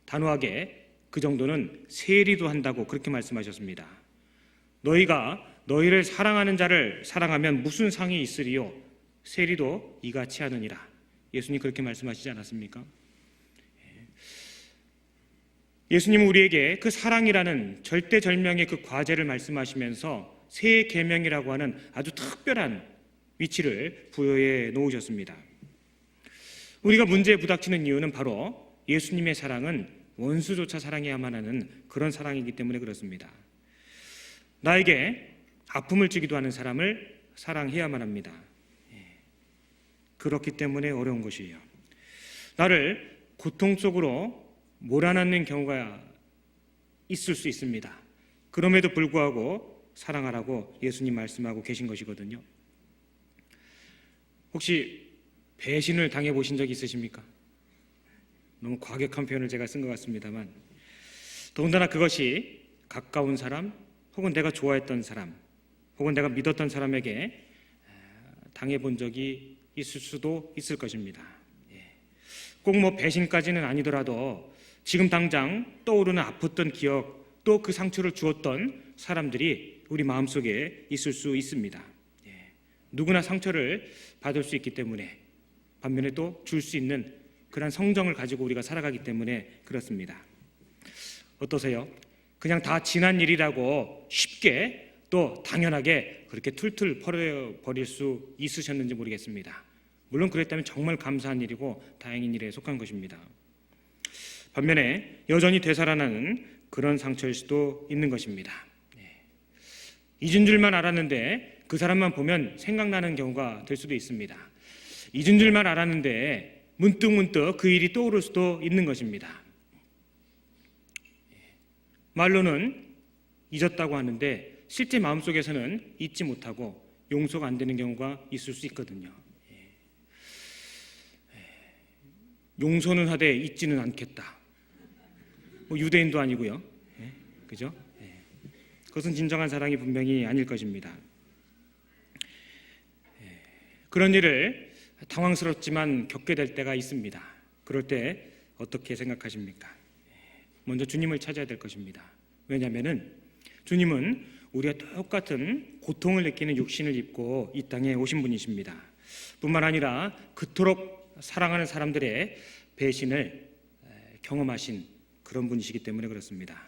단호하게 그 정도는 세리도 한다고 그렇게 말씀하셨습니다. 너희가 너희를 사랑하는 자를 사랑하면 무슨 상이 있으리요? 세리도 이같이 하느니라. 예수님 그렇게 말씀하시지 않았습니까? 예수님은 우리에게 그 사랑이라는 절대절명의 그 과제를 말씀하시면서 새 계명이라고 하는 아주 특별한 위치를 부여해 놓으셨습니다. 우리가 문제에 부닥치는 이유는 바로 예수님의 사랑은 원수조차 사랑해야만 하는 그런 사랑이기 때문에 그렇습니다. 나에게 아픔을 주기도 하는 사람을 사랑해야만 합니다. 그렇기 때문에 어려운 것이에요. 나를 고통 속으로 몰아넣는 경우가 있을 수 있습니다. 그럼에도 불구하고 사랑하라고 예수님 말씀하고 계신 것이거든요. 혹시 배신을 당해보신 적 있으십니까? 너무 과격한 표현을 제가 쓴 것 같습니다만, 더군다나 그것이 가까운 사람 혹은 내가 좋아했던 사람 혹은 내가 믿었던 사람에게 당해본 적이 있을 수도 있을 것입니다. 꼭 뭐 배신까지는 아니더라도 지금 당장 떠오르는 아팠던 기억, 또 그 상처를 주었던 사람들이 우리 마음속에 있을 수 있습니다. 누구나 상처를 받을 수 있기 때문에, 반면에 또 줄 수 있는 그런 성정을 가지고 우리가 살아가기 때문에 그렇습니다. 어떠세요? 그냥 다 지난 일이라고 쉽게 또 당연하게 그렇게 툴툴 버릴 수 있으셨는지 모르겠습니다. 물론 그랬다면 정말 감사한 일이고 다행인 일에 속한 것입니다. 반면에 여전히 되살아나는 그런 상처일 수도 있는 것입니다. 잊은 줄만 알았는데 그 사람만 보면 생각나는 경우가 될 수도 있습니다. 잊은 줄만 알았는데 문득문득 그 일이 떠오를 수도 있는 것입니다. 말로는 잊었다고 하는데 실제 마음속에서는 잊지 못하고 용서가 안 되는 경우가 있을 수 있거든요. 용서는 하되 잊지는 않겠다. 유대인도 아니고요. 그죠? 그것은 진정한 사랑이 분명히 아닐 것입니다. 그런 일을 당황스럽지만 겪게 될 때가 있습니다. 그럴 때 어떻게 생각하십니까? 먼저 주님을 찾아야 될 것입니다. 왜냐하면 주님은 우리가 똑같은 고통을 느끼는 육신을 입고 이 땅에 오신 분이십니다. 뿐만 아니라 그토록 사랑하는 사람들의 배신을 경험하신 그런 분이시기 때문에 그렇습니다.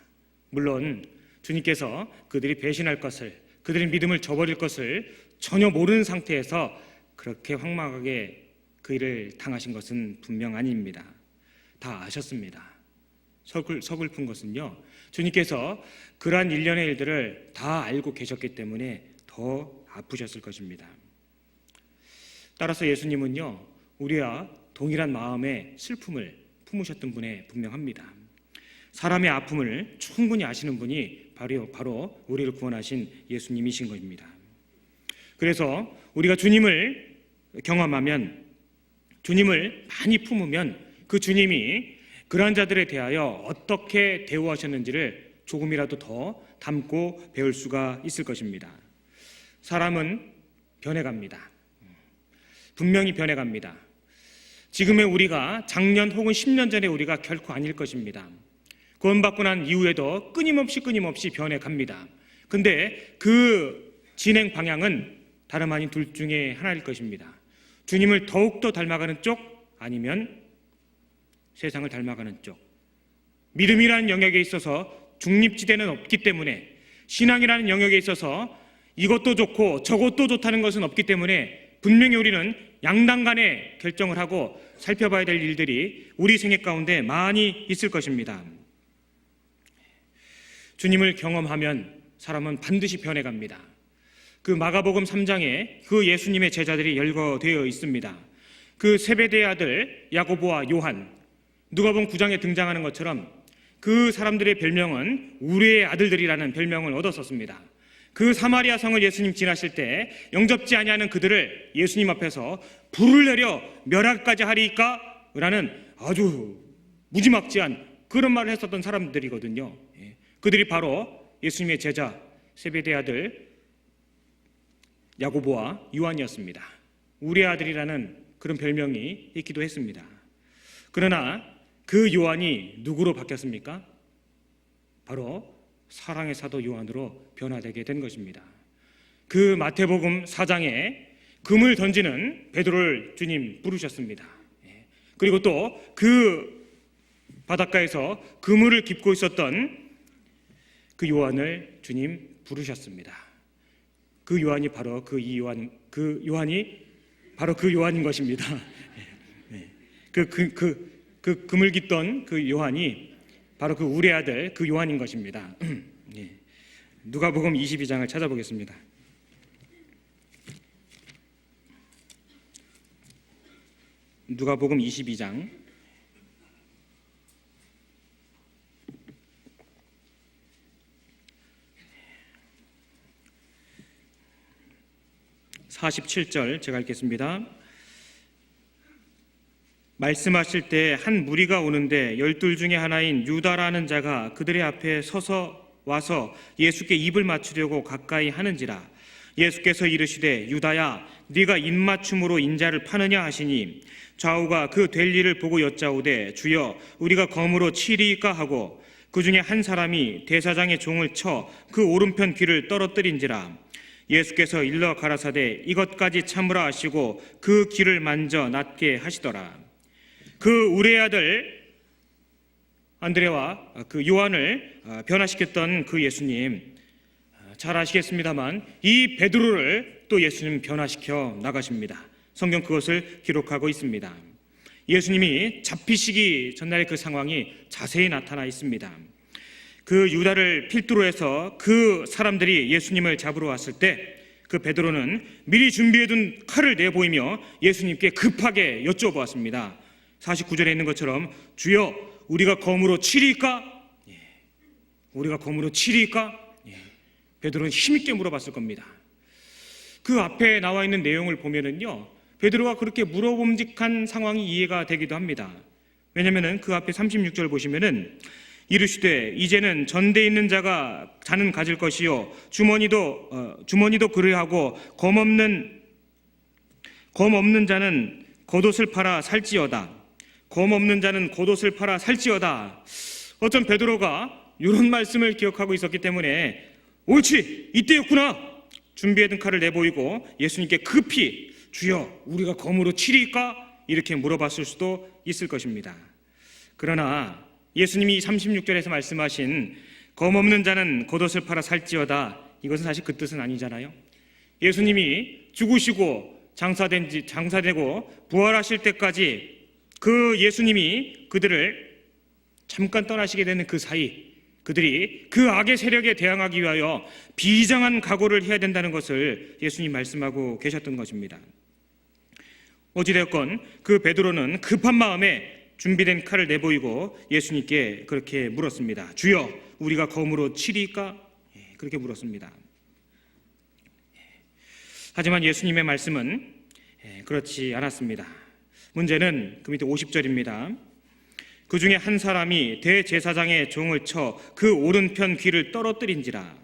물론 주님께서 그들이 배신할 것을, 그들의 믿음을 저버릴 것을 전혀 모르는 상태에서 그렇게 황망하게 그 일을 당하신 것은 분명 아닙니다. 다 아셨습니다. 서글픈 것은요, 주님께서 그러한 일련의 일들을 다 알고 계셨기 때문에 더 아프셨을 것입니다. 따라서 예수님은요, 우리와 동일한 마음의 슬픔을 품으셨던 분에 분명합니다. 사람의 아픔을 충분히 아시는 분이 바로 우리를 구원하신 예수님이신 것입니다. 그래서 우리가 주님을 경험하면, 주님을 많이 품으면 그 주님이 그러한 자들에 대하여 어떻게 대우하셨는지를 조금이라도 더 담고 배울 수가 있을 것입니다. 사람은 변해갑니다. 분명히 변해갑니다. 지금의 우리가 작년 혹은 10년 전의 우리가 결코 아닐 것입니다. 구원받고 난 이후에도 끊임없이 변해갑니다. 근데 그 진행 방향은 다름 아닌 둘 중에 하나일 것입니다. 주님을 더욱더 닮아가는 쪽, 아니면 세상을 닮아가는 쪽. 믿음이라는 영역에 있어서 중립지대는 없기 때문에, 신앙이라는 영역에 있어서 이것도 좋고 저것도 좋다는 것은 없기 때문에 분명히 우리는 양당 간에 결정을 하고 살펴봐야 될 일들이 우리 생애 가운데 많이 있을 것입니다. 주님을 경험하면 사람은 반드시 변해갑니다. 그 마가복음 3장에 그 예수님의 제자들이 열거되어 있습니다. 그 세베대의 아들 야고보와 요한, 누가복음 9장에 등장하는 것처럼 그 사람들의 별명은 우리의 아들들이라는 별명을 얻었었습니다. 그 사마리아 성을 예수님 지나실 때 영접지 아니하는 그들을 예수님 앞에서 불을 내려 멸하기까지 하리이까? 라는 아주 무지막지한 그런 말을 했었던 사람들이거든요. 그들이 바로 예수님의 제자 세베대의 아들 야고보와 요한이었습니다. 우리의 아들이라는 그런 별명이 있기도 했습니다. 그러나 그 요한이 누구로 바뀌었습니까? 바로 사랑의 사도 요한으로 변화되게 된 것입니다. 그 마태복음 4장에 금을 던지는 베드로를 주님 부르셨습니다. 그리고 또 그 바닷가에서 그물을 깁고 있었던 그 요한을 주님 부르셨습니다. 그 요한이 바로 그 요한인 것입니다. 그 금을 깃던 그 요한이 바로 그 우리 아들 그 요한인 것입니다. 누가복음 22장을 찾아보겠습니다. 누가복음 22장 47절 제가 읽겠습니다. 말씀하실 때 한 무리가 오는데 12 중에 하나인 유다라는 자가 그들의 앞에 서서 와서 예수께 입을 맞추려고 가까이 하는지라. 예수께서 이르시되 유다야 네가 입맞춤으로 인자를 파느냐 하시니 좌우가 그 될 일을 보고 여짜오되 주여 우리가 검으로 치리이까 하고 그 중에 한 사람이 대사장의 종을 쳐 그 오른편 귀를 떨어뜨린지라. 예수께서 일러 가라사대 이것까지 참으라 하시고 그 귀를 만져 낫게 하시더라. 그 우리의 아들 안드레와 그 요한을 변화시켰던 그 예수님, 잘 아시겠습니다만 이 베드로를 또 예수님 변화시켜 나가십니다. 성경 그것을 기록하고 있습니다. 예수님이 잡히시기 전날의 그 상황이 자세히 나타나 있습니다. 그 유다를 필두로 해서 그 사람들이 예수님을 잡으러 왔을 때 그 베드로는 미리 준비해둔 칼을 내보이며 예수님께 급하게 여쭤보았습니다. 49절에 있는 것처럼 주여 우리가 검으로 치리이까? 우리가 검으로 치리이까? 베드로는 힘있게 물어봤을 겁니다. 그 앞에 나와 있는 내용을 보면은요, 베드로가 그렇게 물어봄직한 상황이 이해가 되기도 합니다. 왜냐하면 그 앞에 36절 보시면은 이르시되 이제는 전대 있는 자는 가질 것이요 주머니도 그러하고 검 없는 자는 겉옷을 팔아 살지어다. 검 없는 자는 겉옷을 팔아 살지어다. 어쩜 베드로가 이런 말씀을 기억하고 있었기 때문에 옳지 이때였구나 준비해둔 칼을 내보이고 예수님께 급히 주여 우리가 검으로 치리까? 이렇게 물어봤을 수도 있을 것입니다. 그러나 예수님이 36절에서 말씀하신 검 없는 자는 겉옷을 팔아 살지어다, 이것은 사실 그 뜻은 아니잖아요. 예수님이 죽으시고 장사되고 부활하실 때까지 그 예수님이 그들을 잠깐 떠나시게 되는 그 사이, 그들이 그 악의 세력에 대항하기 위하여 비장한 각오를 해야 된다는 것을 예수님 말씀하고 계셨던 것입니다. 어찌되었건 그 베드로는 급한 마음에 준비된 칼을 내보이고 예수님께 그렇게 물었습니다. 주여 우리가 검으로 치리까? 그렇게 물었습니다. 하지만 예수님의 말씀은 그렇지 않았습니다. 문제는 그 밑에 50절입니다. 그 중에 한 사람이 대제사장의 종을 쳐 그 오른편 귀를 떨어뜨린지라.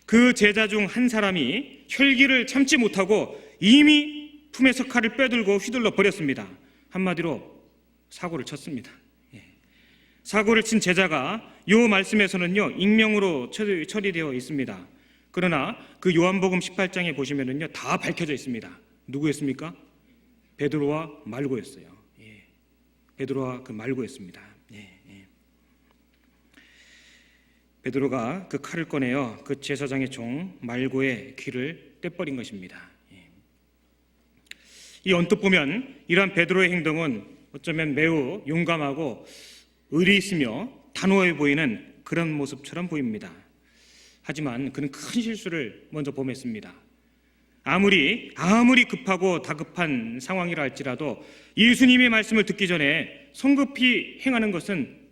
그 제자 중 한 사람이 혈기를 참지 못하고 이미 품에서 칼을 빼들고 휘둘러 버렸습니다. 한마디로 사고를 쳤습니다. 사고를 친 제자가 이 말씀에서는요 익명으로 처리되어 있습니다. 그러나 그 요한복음 18장에 보시면은요 다 밝혀져 있습니다. 누구였습니까? 베드로와 말고였어요. 베드로와 그 말고였습니다. 베드로가 그 칼을 꺼내어 그 제사장의 종 말고의 귀를 떼버린 것입니다. 이 언뜻 보면 이러한 베드로의 행동은 어쩌면 매우 용감하고 의리 있으며 단호해 보이는 그런 모습처럼 보입니다. 하지만 그는 큰 실수를 먼저 범했습니다. 아무리 급하고 다급한 상황이라 할지라도 예수님의 말씀을 듣기 전에 성급히 행하는 것은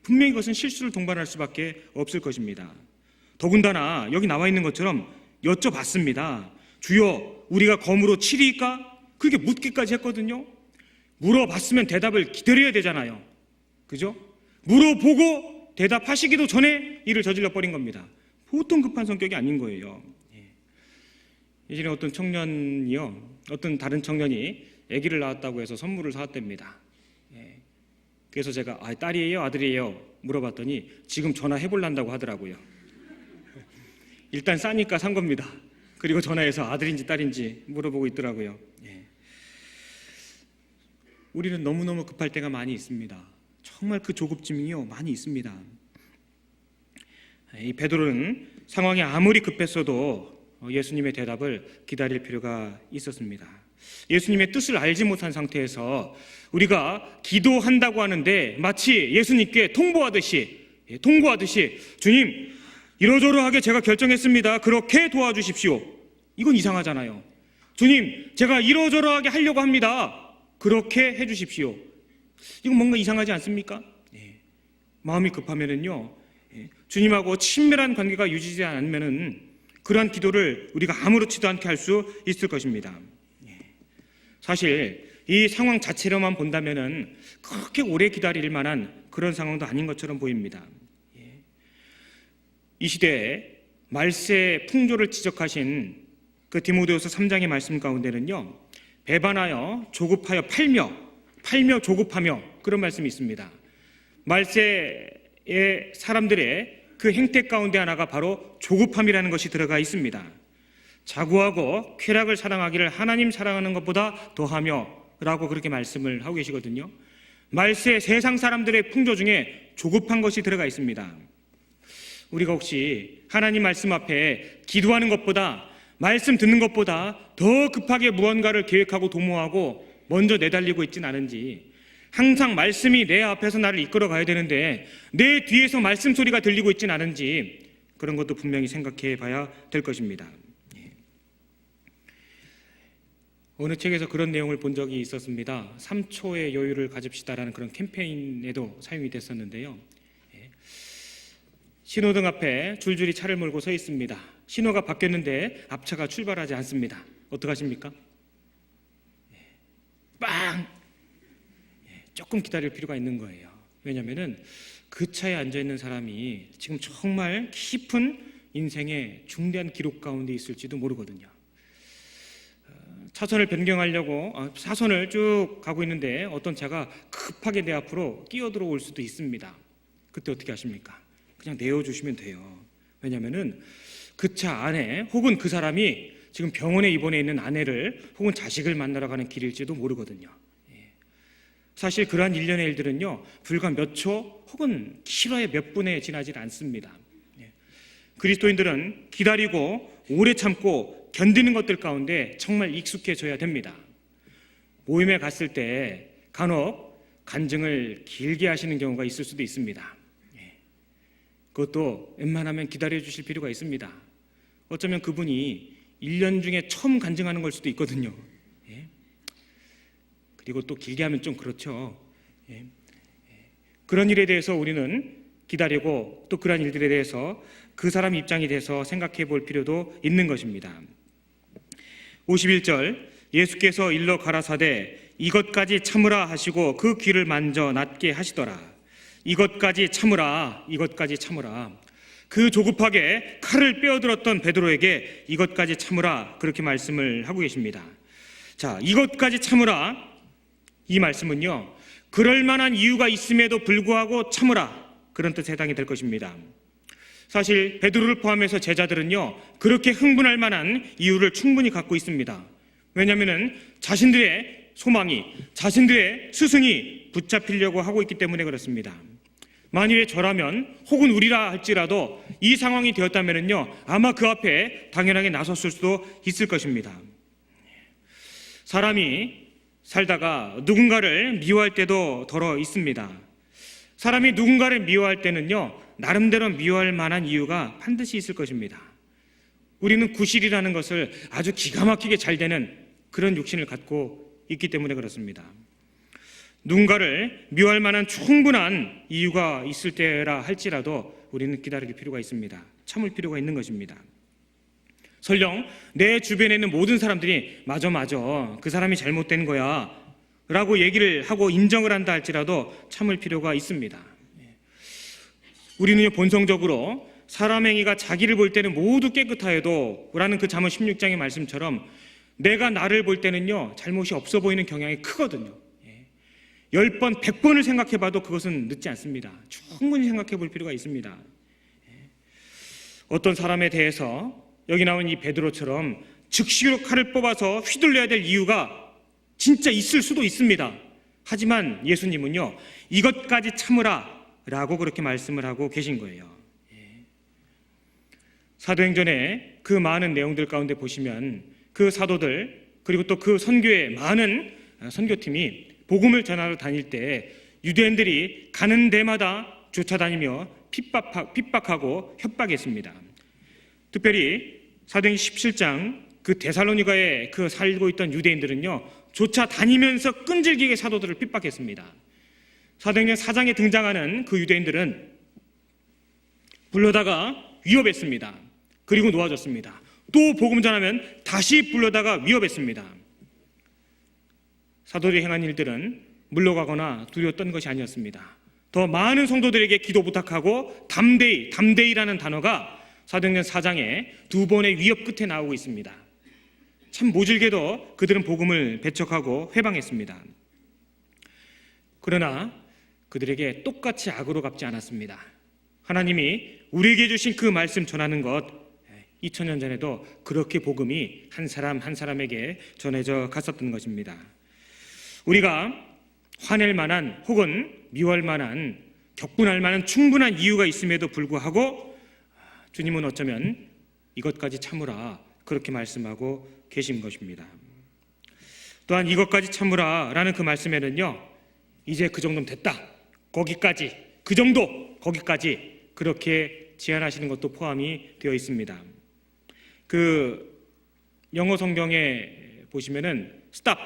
분명히 그것은 실수를 동반할 수밖에 없을 것입니다. 더군다나 여기 나와 있는 것처럼 여쭤봤습니다. 주여 우리가 검으로 치리까? 그렇게 묻기까지 했거든요. 물어봤으면 대답을 기다려야 되잖아요. 그죠? 물어보고 대답하시기도 전에 일을 저질러 버린 겁니다. 보통 급한 성격이 아닌 거예요. 예전에 어떤 다른 청년이 아기를 낳았다고 해서 선물을 사왔답니다. 그래서 제가 딸이에요 아들이에요 물어봤더니 지금 전화해볼란다고 하더라고요. 일단 싸니까 산 겁니다. 그리고 전화해서 아들인지 딸인지 물어보고 있더라고요. 우리는 너무너무 급할 때가 많이 있습니다. 정말 그 조급증이요 많이 있습니다. 이 베드로는 상황이 아무리 급했어도 예수님의 대답을 기다릴 필요가 있었습니다. 예수님의 뜻을 알지 못한 상태에서 우리가 기도한다고 하는데 마치 예수님께 통보하듯이 주님 이러저러하게 제가 결정했습니다. 그렇게 도와주십시오. 이건 이상하잖아요. 주님 제가 이러저러하게 하려고 합니다. 그렇게 해주십시오. 이건 뭔가 이상하지 않습니까? 마음이 급하면은요 주님하고 친밀한 관계가 유지되지 않으면은 그러한 기도를 우리가 아무렇지도 않게 할 수 있을 것입니다. 사실 이 상황 자체로만 본다면은 그렇게 오래 기다릴 만한 그런 상황도 아닌 것처럼 보입니다. 이 시대에 말세 풍조를 지적하신 그 디모데후서 3장의 말씀 가운데는요 배반하여 조급하여 팔며 조급하며 그런 말씀이 있습니다. 말세의 사람들의 그 행태 가운데 하나가 바로 조급함이라는 것이 들어가 있습니다. 자고하고 쾌락을 사랑하기를 하나님 사랑하는 것보다 더하며 라고 그렇게 말씀을 하고 계시거든요. 말세 세상 사람들의 풍조 중에 조급한 것이 들어가 있습니다. 우리가 혹시 하나님 말씀 앞에 기도하는 것보다 말씀 듣는 것보다 더 급하게 무언가를 계획하고 도모하고 먼저 내달리고 있진 않은지, 항상 말씀이 내 앞에서 나를 이끌어 가야 되는데 내 뒤에서 말씀 소리가 들리고 있진 않은지 그런 것도 분명히 생각해 봐야 될 것입니다. 어느 책에서 그런 내용을 본 적이 있었습니다. 3초의 여유를 가집시다라는 그런 캠페인에도 사용이 됐었는데요. 신호등 앞에 줄줄이 차를 몰고 서 있습니다. 신호가 바뀌었는데 앞차가 출발하지 않습니다. 어떡하십니까? 빵! 조금 기다릴 필요가 있는 거예요. 왜냐하면 그 차에 앉아있는 사람이 지금 정말 깊은 인생의 중대한 기록 가운데 있을지도 모르거든요. 차선을 변경하려고 사선을 쭉 가고 있는데 어떤 차가 급하게 내 앞으로 끼어들어올 수도 있습니다. 그때 어떻게 하십니까? 그냥 내어주시면 돼요. 왜냐하면 그 차 안에 혹은 그 사람이 지금 병원에 입원해 있는 아내를 혹은 자식을 만나러 가는 길일지도 모르거든요. 사실 그러한 일련의 일들은요, 불과 몇 초 혹은 길어야 몇 분에 지나질 않습니다. 그리스도인들은 기다리고 오래 참고 견디는 것들 가운데 정말 익숙해져야 됩니다. 모임에 갔을 때 간혹 간증을 길게 하시는 경우가 있을 수도 있습니다. 그것도 웬만하면 기다려 주실 필요가 있습니다. 어쩌면 그분이 1년 중에 처음 간증하는 걸 수도 있거든요. 그리고 또 길게 하면 좀 그렇죠. 그런 일에 대해서 우리는 기다리고 또 그러한 일들에 대해서 그 사람 입장이 돼서 생각해 볼 필요도 있는 것입니다. 51절, 예수께서 일러 가라사대 이것까지 참으라 하시고 그 귀를 만져 낫게 하시더라. 이것까지 참으라, 이것까지 참으라. 그 조급하게 칼을 빼어들었던 베드로에게 이것까지 참으라, 그렇게 말씀을 하고 계십니다. 자, 이것까지 참으라, 이 말씀은요, 그럴 만한 이유가 있음에도 불구하고 참으라, 그런 뜻에 해당이 될 것입니다. 사실 베드로를 포함해서 제자들은요, 그렇게 흥분할 만한 이유를 충분히 갖고 있습니다. 왜냐하면 자신들의 소망이, 자신들의 스승이 붙잡히려고 하고 있기 때문에 그렇습니다. 만일에 저라면 혹은 우리라 할지라도 이 상황이 되었다면요, 아마 그 앞에 당연하게 나섰을 수도 있을 것입니다. 사람이 살다가 누군가를 미워할 때도 덜어 있습니다. 사람이 누군가를 미워할 때는요, 나름대로 미워할 만한 이유가 반드시 있을 것입니다. 우리는 구실이라는 것을 아주 기가 막히게 잘 되는 그런 육신을 갖고 있기 때문에 그렇습니다. 누군가를 미워할 만한 충분한 이유가 있을 때라 할지라도 우리는 기다릴 필요가 있습니다. 참을 필요가 있는 것입니다. 설령 내 주변에 있는 모든 사람들이 맞아 그 사람이 잘못된 거야 라고 얘기를 하고 인정을 한다 할지라도 참을 필요가 있습니다. 우리는 본성적으로 사람 행위가 자기를 볼 때는 모두 깨끗하여도 라는 그 잠언 16장의 말씀처럼 내가 나를 볼 때는요, 잘못이 없어 보이는 경향이 크거든요. 10번, 100번을 생각해봐도 그것은 늦지 않습니다. 충분히 생각해 볼 필요가 있습니다. 어떤 사람에 대해서 여기 나온 이 베드로처럼 즉시로 칼을 뽑아서 휘둘려야 될 이유가 진짜 있을 수도 있습니다. 하지만 예수님은요, 이것까지 참으라 라고 그렇게 말씀을 하고 계신 거예요. 사도행전의 그 많은 내용들 가운데 보시면 그 사도들 그리고 또 그 선교의 많은 선교팀이 복음을 전하러 다닐 때 유대인들이 가는 데마다 쫓아다니며 핍박하고 협박했습니다. 특별히 사도행전 17장 그 데살로니가에 그 살고 있던 유대인들은요, 쫓아다니면서 끈질기게 사도들을 핍박했습니다. 사도행전 4장에 등장하는 그 유대인들은 불러다가 위협했습니다. 그리고 놓아줬습니다. 또 복음 전하면 다시 불러다가 위협했습니다. 사도들이 행한 일들은 물러가거나 두려워 떤 것이 아니었습니다. 더 많은 성도들에게 기도 부탁하고 담대히라는 단어가 사도행전 4장에 2번의 위협 끝에 나오고 있습니다. 참 모질게도 그들은 복음을 배척하고 회방했습니다. 그러나 그들에게 똑같이 악으로 갚지 않았습니다. 하나님이 우리에게 주신 그 말씀 전하는 것, 2000년 전에도 그렇게 복음이 한 사람 한 사람에게 전해져 갔었던 것입니다. 우리가 화낼 만한 혹은 미워할 만한, 격분할 만한 충분한 이유가 있음에도 불구하고 주님은 어쩌면 이것까지 참으라 그렇게 말씀하고 계신 것입니다. 또한 이것까지 참으라 라는 그 말씀에는요, 이제 그 정도면 됐다, 거기까지, 그 정도, 거기까지 그렇게 제한하시는 것도 포함이 되어 있습니다. 그 영어 성경에 보시면은 stop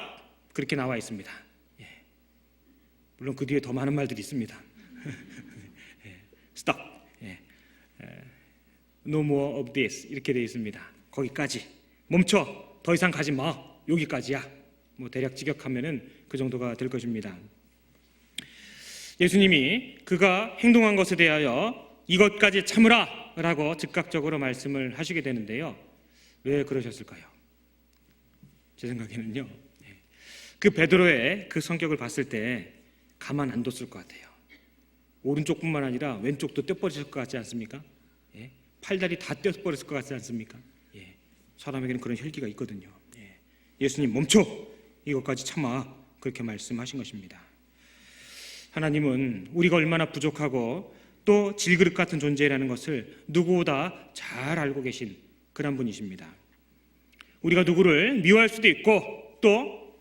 그렇게 나와 있습니다. 물론 그 뒤에 더 많은 말들이 있습니다. stop, no more of this 이렇게 되어 있습니다. 거기까지, 멈춰, 더 이상 가지 마, 여기까지야. 뭐 대략 직역하면은 그 정도가 될 것입니다. 예수님이 그가 행동한 것에 대하여 이것까지 참으라 라고 즉각적으로 말씀을 하시게 되는데요, 왜 그러셨을까요? 제 생각에는요, 그 베드로의 그 성격을 봤을 때 가만 안 뒀을 것 같아요. 오른쪽뿐만 아니라 왼쪽도 떼버리실 것 같지 않습니까? 팔다리 다 떼버렸을 것 같지 않습니까? 사람에게는 그런 혈기가 있거든요. 예수님 멈춰! 이것까지 참아! 그렇게 말씀하신 것입니다. 하나님은 우리가 얼마나 부족하고 또 질그릇 같은 존재라는 것을 누구보다 잘 알고 계신 그런 분이십니다. 우리가 누구를 미워할 수도 있고 또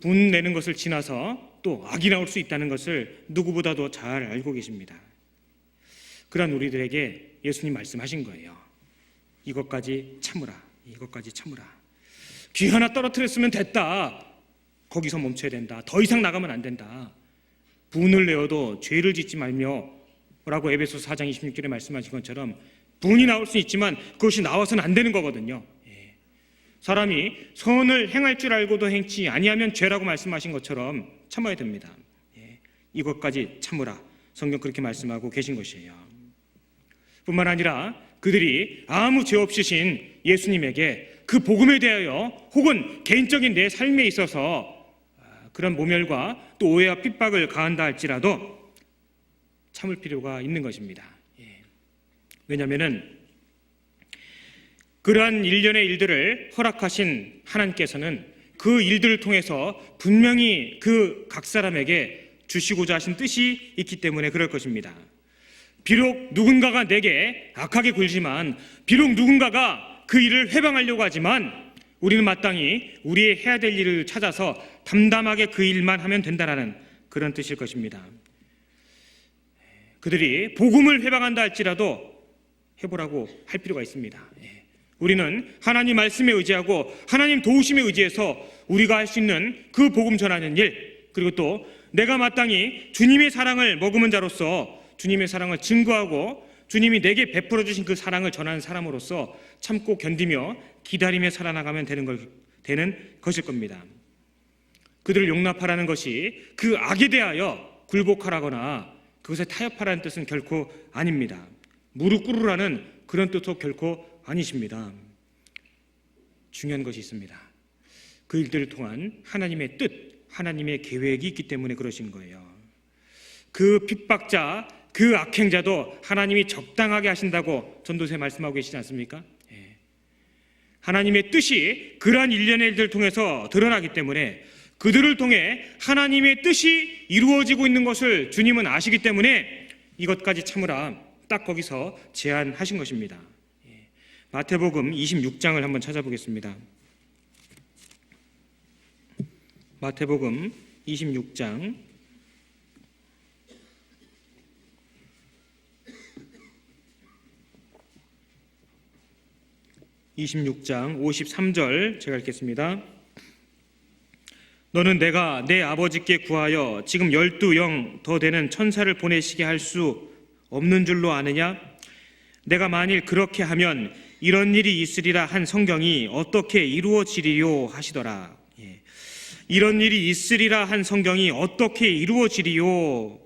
분내는 것을 지나서 또 악이 나올 수 있다는 것을 누구보다도 잘 알고 계십니다. 그런 우리들에게 예수님 말씀하신 거예요. 이것까지 참으라. 이것까지 참으라. 귀 하나 떨어뜨렸으면 됐다. 거기서 멈춰야 된다. 더 이상 나가면 안 된다. 분을 내어도 죄를 짓지 말며 라고 에베소서 4장 26절에 말씀하신 것처럼 분이 나올 수 있지만 그것이 나와서는 안 되는 거거든요. 사람이 선을 행할 줄 알고도 행치 아니하면 죄라고 말씀하신 것처럼 참아야 됩니다. 이것까지 참으라. 성경 그렇게 말씀하고 계신 것이에요. 뿐만 아니라 그들이 아무 죄 없으신 예수님에게 그 복음에 대하여 혹은 개인적인 내 삶에 있어서 그런 모멸과 또 오해와 핍박을 가한다 할지라도 참을 필요가 있는 것입니다. 왜냐하면 그러한 일련의 일들을 허락하신 하나님께서는 그 일들을 통해서 분명히 그 각 사람에게 주시고자 하신 뜻이 있기 때문에 그럴 것입니다. 비록 누군가가 내게 악하게 굴지만, 비록 누군가가 그 일을 회방하려고 하지만 우리는 마땅히 우리의 해야 될 일을 찾아서 담담하게 그 일만 하면 된다라는 그런 뜻일 것입니다. 그들이 복음을 회방한다 할지라도 해보라고 할 필요가 있습니다. 우리는 하나님 말씀에 의지하고 하나님 도우심에 의지해서 우리가 할 수 있는 그 복음 전하는 일, 그리고 또 내가 마땅히 주님의 사랑을 머금은 자로서 주님의 사랑을 증거하고 주님이 내게 베풀어 주신 그 사랑을 전하는 사람으로서 참고 견디며 기다리며 살아나가면 되는 것일 겁니다. 그들을 용납하라는 것이 그 악에 대하여 굴복하라거나 그것에 타협하라는 뜻은 결코 아닙니다. 무릎 꿇으라는 그런 뜻도 결코 아니십니다. 중요한 것이 있습니다. 그 일들을 통한 하나님의 뜻, 하나님의 계획이 있기 때문에 그러신 거예요. 그 핍박자, 그 악행자도 하나님이 적당하게 하신다고 전도서에 말씀하고 계시지 않습니까? 하나님의 뜻이 그러한 일련의 일들을 통해서 드러나기 때문에 그들을 통해 하나님의 뜻이 이루어지고 있는 것을 주님은 아시기 때문에 이것까지 참으라, 딱 거기서 제안하신 것입니다. 마태복음 26장을 한번 찾아보겠습니다. 마태복음 26장 53절 제가 읽겠습니다. 너는 내가 내 아버지께 구하여 지금 12영 더 되는 천사를 보내시게 할 수 없는 줄로 아느냐? 내가 만일 그렇게 하면 이런 일이 있으리라 한 성경이 어떻게 이루어지리요 하시더라. 이런 일이 있으리라 한 성경이 어떻게 이루어지리요.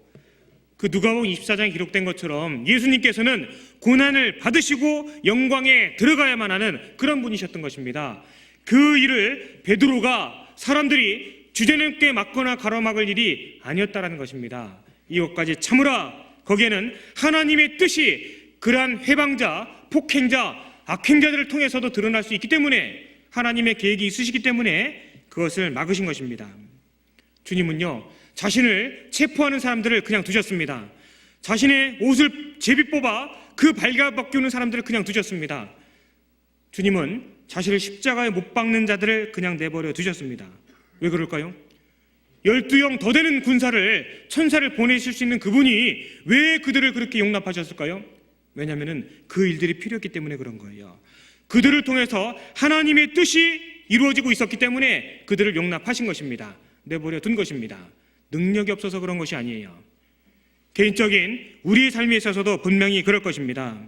그 누가복음 24장에 기록된 것처럼 예수님께서는 고난을 받으시고 영광에 들어가야만 하는 그런 분이셨던 것입니다. 그 일을 베드로가 사람들이 주제넘게 막거나 가로막을 일이 아니었다라는 것입니다. 이것까지 참으라. 거기에는 하나님의 뜻이 그러한 해방자, 폭행자, 악행자들을 통해서도 드러날 수 있기 때문에 하나님의 계획이 있으시기 때문에 그것을 막으신 것입니다. 주님은요, 자신을 체포하는 사람들을 그냥 두셨습니다. 자신의 옷을 제비 뽑아 그 발가벗기는 사람들을 그냥 두셨습니다. 주님은 자신을 십자가에 못 박는 자들을 그냥 내버려 두셨습니다. 왜 그럴까요? 12영 더 되는 군사를, 천사를 보내실 수 있는 그분이 왜 그들을 그렇게 용납하셨을까요? 왜냐하면 그 일들이 필요했기 때문에 그런 거예요. 그들을 통해서 하나님의 뜻이 이루어지고 있었기 때문에 그들을 용납하신 것입니다. 내버려 둔 것입니다. 능력이 없어서 그런 것이 아니에요. 개인적인 우리의 삶에 있어서도 분명히 그럴 것입니다.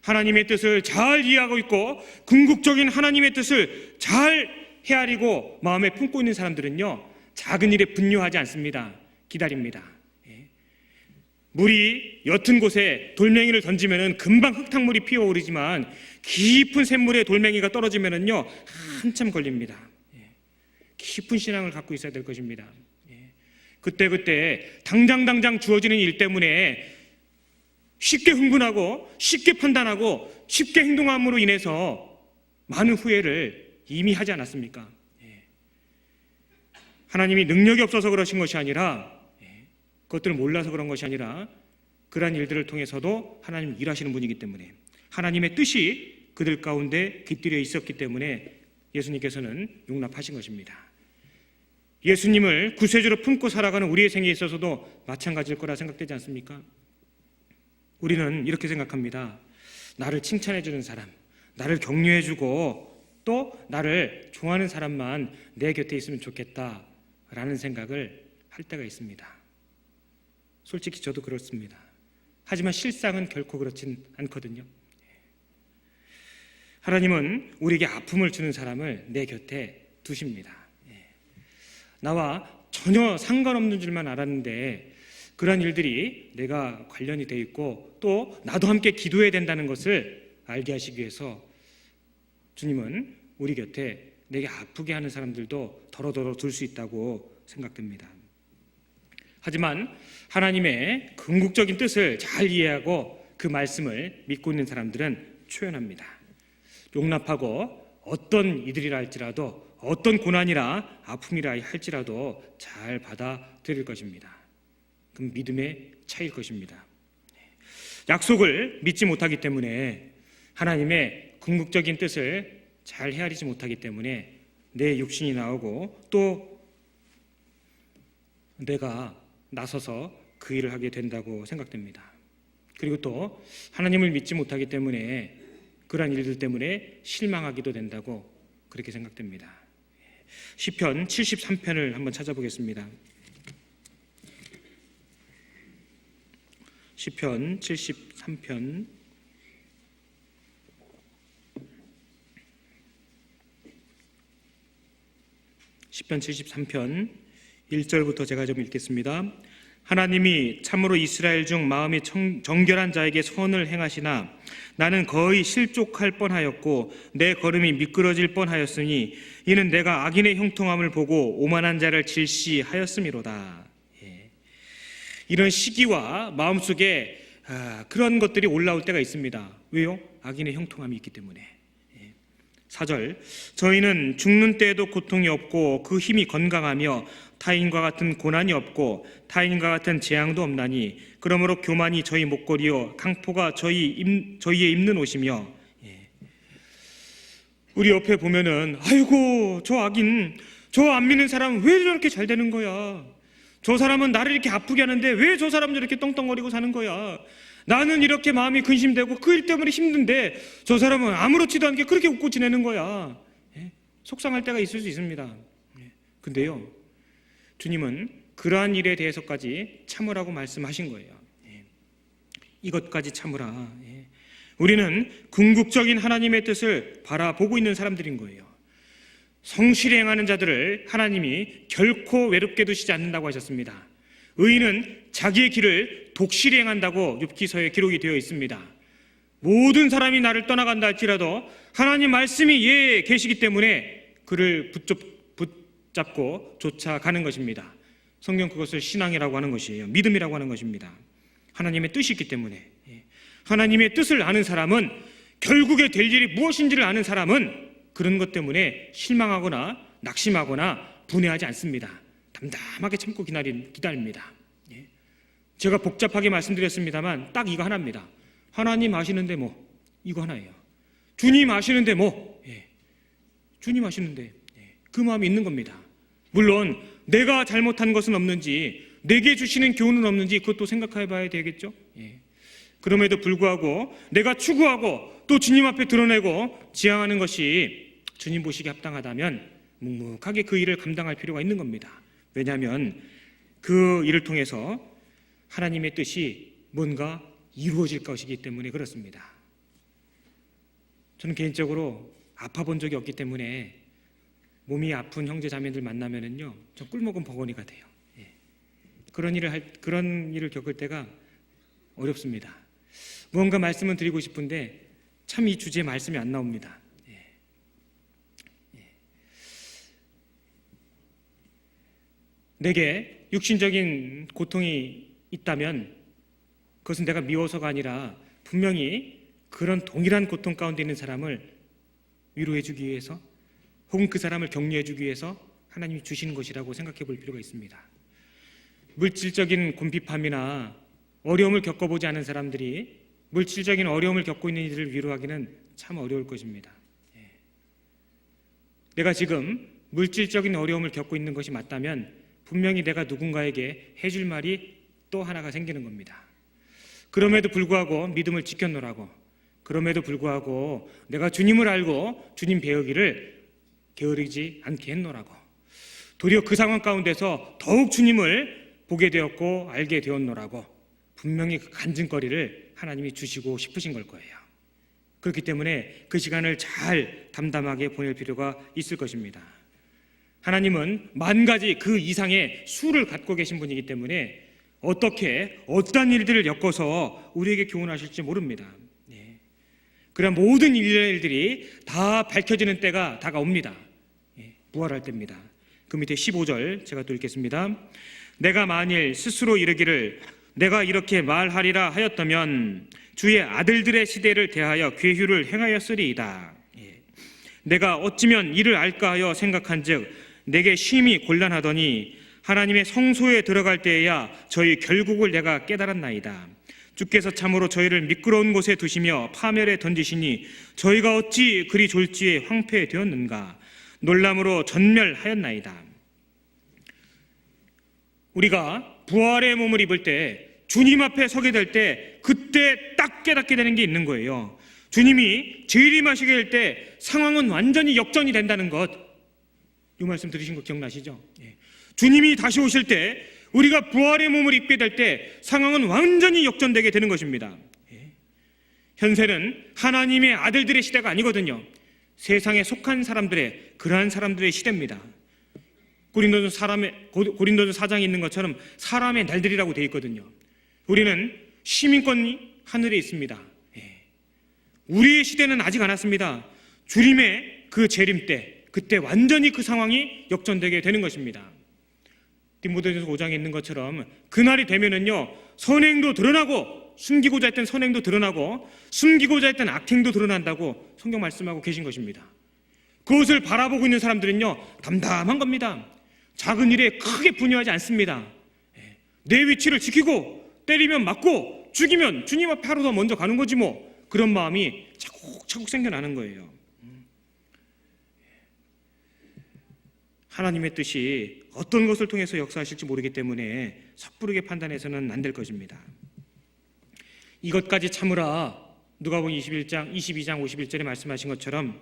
하나님의 뜻을 잘 이해하고 있고 궁극적인 하나님의 뜻을 잘 헤아리고 마음에 품고 있는 사람들은요, 작은 일에 분노하지 않습니다. 기다립니다. 물이 옅은 곳에 돌멩이를 던지면은 금방 흙탕물이 피어오르지만 깊은 샘물에 돌멩이가 떨어지면은요, 한참 걸립니다. 깊은 신앙을 갖고 있어야 될 것입니다. 그때 당장 주어지는 일 때문에 쉽게 흥분하고 쉽게 판단하고 쉽게 행동함으로 인해서 많은 후회를 이미 하지 않았습니까? 하나님이 능력이 없어서 그러신 것이 아니라, 그것들을 몰라서 그런 것이 아니라 그러한 일들을 통해서도 하나님 일하시는 분이기 때문에, 하나님의 뜻이 그들 가운데 깃들여 있었기 때문에 예수님께서는 용납하신 것입니다. 예수님을 구세주로 품고 살아가는 우리의 생애에 있어서도 마찬가지일 거라 생각되지 않습니까? 우리는 이렇게 생각합니다. 나를 칭찬해 주는 사람, 나를 격려해 주고 또 나를 좋아하는 사람만 내 곁에 있으면 좋겠다라는 생각을 할 때가 있습니다. 솔직히 저도 그렇습니다. 하지만 실상은 결코 그렇진 않거든요. 하나님은 우리에게 아픔을 주는 사람을 내 곁에 두십니다. 나와 전혀 상관없는 줄만 알았는데 그러한 일들이 내가 관련이 돼 있고 또 나도 함께 기도해야 된다는 것을 알게 하시기 위해서 주님은 우리 곁에 내게 아프게 하는 사람들도 더러더러 둘 수 있다고 생각됩니다. 하지만 하나님의 궁극적인 뜻을 잘 이해하고 그 말씀을 믿고 있는 사람들은 초연합니다. 용납하고 어떤 이들이라 할지라도 어떤 고난이라 아픔이라 할지라도 잘 받아들일 것입니다. 그럼 믿음의 차이일 것입니다. 약속을 믿지 못하기 때문에 하나님의 궁극적인 뜻을 잘 헤아리지 못하기 때문에 내 육신이 나오고 또 내가 나서서 그 일을 하게 된다고 생각됩니다. 그리고 또 하나님을 믿지 못하기 때문에 그러한 일들 때문에 실망하기도 된다고 그렇게 생각됩니다. 시편 73편을 한번 찾아보겠습니다. 시편 73편 시편 73편 1절부터 제가 좀 읽겠습니다. 하나님이 참으로 이스라엘 중 마음이 정결한 자에게 선을 행하시나 나는 거의 실족할 뻔하였고 내 걸음이 미끄러질 뻔하였으니 이는 내가 악인의 형통함을 보고 오만한 자를 질시하였음이로다. 이런 시기와 마음속에 그런 것들이 올라올 때가 있습니다. 왜요? 악인의 형통함이 있기 때문에. 4절 저희는 죽는 때에도 고통이 없고 그 힘이 건강하며 타인과 같은 고난이 없고 타인과 같은 재앙도 없나니 그러므로 교만이 저희 목걸이요 강포가 저희의 입는 옷이며. 우리 옆에 보면은 아이고 저 악인 저 안 믿는 사람은 왜 저렇게 잘 되는 거야, 저 사람은 나를 이렇게 아프게 하는데 왜 저 사람은 저렇게 떵떵거리고 사는 거야, 나는 이렇게 마음이 근심되고 그 일 때문에 힘든데 저 사람은 아무렇지도 않게 그렇게 웃고 지내는 거야. 속상할 때가 있을 수 있습니다. 근데요, 주님은 그러한 일에 대해서까지 참으라고 말씀하신 거예요. 이것까지 참으라. 우리는 궁극적인 하나님의 뜻을 바라보고 있는 사람들인 거예요. 성실히 행하는 자들을 하나님이 결코 외롭게 두시지 않는다고 하셨습니다. 의인은 자기의 길을 독실히 행한다고 욥기서에 기록이 되어 있습니다. 모든 사람이 나를 떠나간다 할지라도 하나님 말씀이 예 계시기 때문에 그를 붙잡고 쫓아가는 것입니다. 성경 그것을 신앙이라고 하는 것이에요. 믿음이라고 하는 것입니다. 하나님의 뜻이 있기 때문에. 하나님의 뜻을 아는 사람은, 결국에 될 일이 무엇인지를 아는 사람은 그런 것 때문에 실망하거나 낙심하거나 분해하지 않습니다. 담담하게 참고 기다립니다. 제가 복잡하게 말씀드렸습니다만 딱 이거 하나입니다. 하나님 아시는데 뭐, 이거 하나예요. 주님 아시는데 뭐, 주님 아시는데 그 마음이 있는 겁니다. 물론 내가 잘못한 것은 없는지, 내게 주시는 교훈은 없는지 그것도 생각해 봐야 되겠죠. 그럼에도 불구하고 내가 추구하고 또 주님 앞에 드러내고 지향하는 것이 주님 보시기에 합당하다면 묵묵하게 그 일을 감당할 필요가 있는 겁니다. 왜냐하면 그 일을 통해서 하나님의 뜻이 뭔가 이루어질 것이기 때문에 그렇습니다. 저는 개인적으로 아파 본 적이 없기 때문에 몸이 아픈 형제 자매들 만나면은요, 저 꿀먹은 버거니가 돼요. 그런 일을 겪을 때가 어렵습니다. 무언가 말씀을 드리고 싶은데 참 이 주제에 말씀이 안 나옵니다. 내게 육신적인 고통이 있다면 그것은 내가 미워서가 아니라 분명히 그런 동일한 고통 가운데 있는 사람을 위로해 주기 위해서, 혹은 그 사람을 격려해 주기 위해서 하나님이 주시는 것이라고 생각해 볼 필요가 있습니다. 물질적인 궁핍함이나 어려움을 겪어보지 않은 사람들이 물질적인 어려움을 겪고 있는 이들을 위로하기는 참 어려울 것입니다. 내가 지금 물질적인 어려움을 겪고 있는 것이 맞다면 분명히 내가 누군가에게 해줄 말이 또 하나가 생기는 겁니다. 그럼에도 불구하고 믿음을 지켜놓으라고, 그럼에도 불구하고 내가 주님을 알고 주님 배우기를 게으르지 않게 했노라고, 도리어 그 상황 가운데서 더욱 주님을 보게 되었고 알게 되었노라고, 분명히 그 간증거리를 하나님이 주시고 싶으신 걸 거예요. 그렇기 때문에 그 시간을 잘 담담하게 보낼 필요가 있을 것입니다. 하나님은 만 가지 그 이상의 수를 갖고 계신 분이기 때문에 어떻게 어떠한 일들을 엮어서 우리에게 교훈하실지 모릅니다. 그러나 모든 일들이 다 밝혀지는 때가 다가옵니다. 부활할 때입니다. 그 밑에 15절 제가 또 읽겠습니다. 내가 만일 스스로 이르기를 내가 이렇게 말하리라 하였다면 주의 아들들의 시대를 대하여 괴휴를 행하였으리이다. 내가 어찌면 이를 알까 하여 생각한즉 내게 심히 곤란하더니 하나님의 성소에 들어갈 때에야 저희 결국을 내가 깨달았나이다. 주께서 참으로 저희를 미끄러운 곳에 두시며 파멸에 던지시니 저희가 어찌 그리 졸지에 황폐되었는가. 놀람으로 전멸하였나이다. 우리가 부활의 몸을 입을 때, 주님 앞에 서게 될 때, 그때 딱 깨닫게 되는 게 있는 거예요. 주님이 재림하시게 될 때 상황은 완전히 역전이 된다는 것, 이 말씀 들으신 거 기억나시죠? 주님이 다시 오실 때, 우리가 부활의 몸을 입게 될 때 상황은 완전히 역전되게 되는 것입니다. 현세는 하나님의 아들들의 시대가 아니거든요. 세상에 속한 사람들의, 그러한 사람들의 시대입니다. 고린도전 4장에 있는 것처럼 사람의 날들이라고 되어 있거든요. 우리는 시민권이 하늘에 있습니다. 우리의 시대는 아직 안 왔습니다. 주님의 그 재림 때, 그때 완전히 그 상황이 역전되게 되는 것입니다. 디모데전서 5장에 있는 것처럼 그날이 되면은요, 선행도 드러나고 숨기고자 했던 선행도 드러나고 숨기고자 했던 악행도 드러난다고 성경 말씀하고 계신 것입니다. 그것을 바라보고 있는 사람들은요, 담담한 겁니다. 작은 일에 크게 분유하지 않습니다. 내 위치를 지키고 때리면 맞고 죽이면 주님 앞에 하루 더 먼저 가는 거지 뭐, 그런 마음이 차곡차곡 생겨나는 거예요. 하나님의 뜻이 어떤 것을 통해서 역사하실지 모르기 때문에 섣부르게 판단해서는 안 될 것입니다. 이것까지 참으라, 누가복음 22장 51절에 말씀하신 것처럼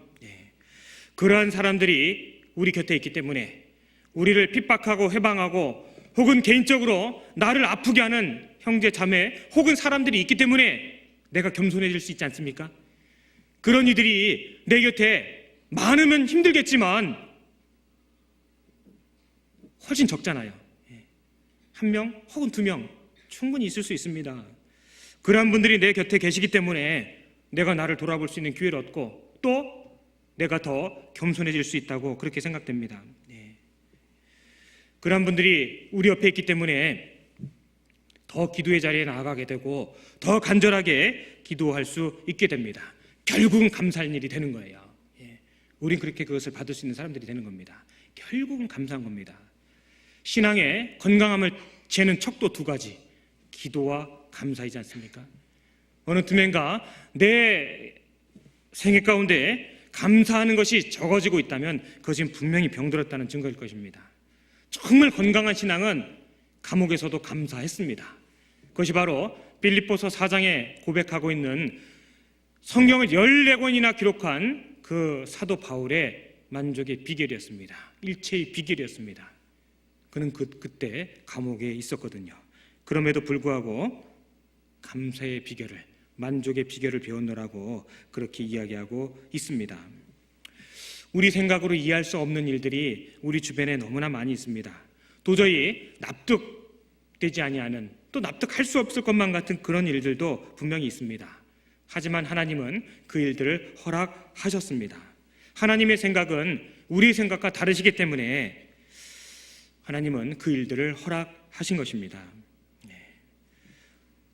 그러한 사람들이 우리 곁에 있기 때문에, 우리를 핍박하고 회방하고 혹은 개인적으로 나를 아프게 하는 형제 자매 혹은 사람들이 있기 때문에 내가 겸손해질 수 있지 않습니까? 그런 이들이 내 곁에 많으면 힘들겠지만 훨씬 적잖아요. 한 명 혹은 두 명 충분히 있을 수 있습니다. 그러한 분들이 내 곁에 계시기 때문에 내가 나를 돌아볼 수 있는 기회를 얻고 또 내가 더 겸손해질 수 있다고 그렇게 생각됩니다. 그러한 분들이 우리 옆에 있기 때문에 더 기도의 자리에 나아가게 되고 더 간절하게 기도할 수 있게 됩니다. 결국은 감사할 일이 되는 거예요. 우린 그렇게 그것을 받을 수 있는 사람들이 되는 겁니다. 결국은 감사한 겁니다. 신앙의 건강함을 재는 척도 두 가지, 기도와 감사이지 않습니까? 어느 틈엔가 내 생애 가운데 감사하는 것이 적어지고 있다면 그것은 분명히 병들었다는 증거일 것입니다. 정말 건강한 신앙은 감옥에서도 감사했습니다. 그것이 바로 빌립보서 4장에 고백하고 있는 성경을 14권이나 기록한 그 사도 바울의 만족의 비결이었습니다. 일체의 비결이었습니다. 그는 그때 감옥에 있었거든요. 그럼에도 불구하고 감사의 비결을, 만족의 비결을 배웠노라고 그렇게 이야기하고 있습니다. 우리 생각으로 이해할 수 없는 일들이 우리 주변에 너무나 많이 있습니다. 도저히 납득되지 아니하는, 또 납득할 수 없을 것만 같은 그런 일들도 분명히 있습니다. 하지만 하나님은 그 일들을 허락하셨습니다. 하나님의 생각은 우리의 생각과 다르시기 때문에 하나님은 그 일들을 허락하신 것입니다.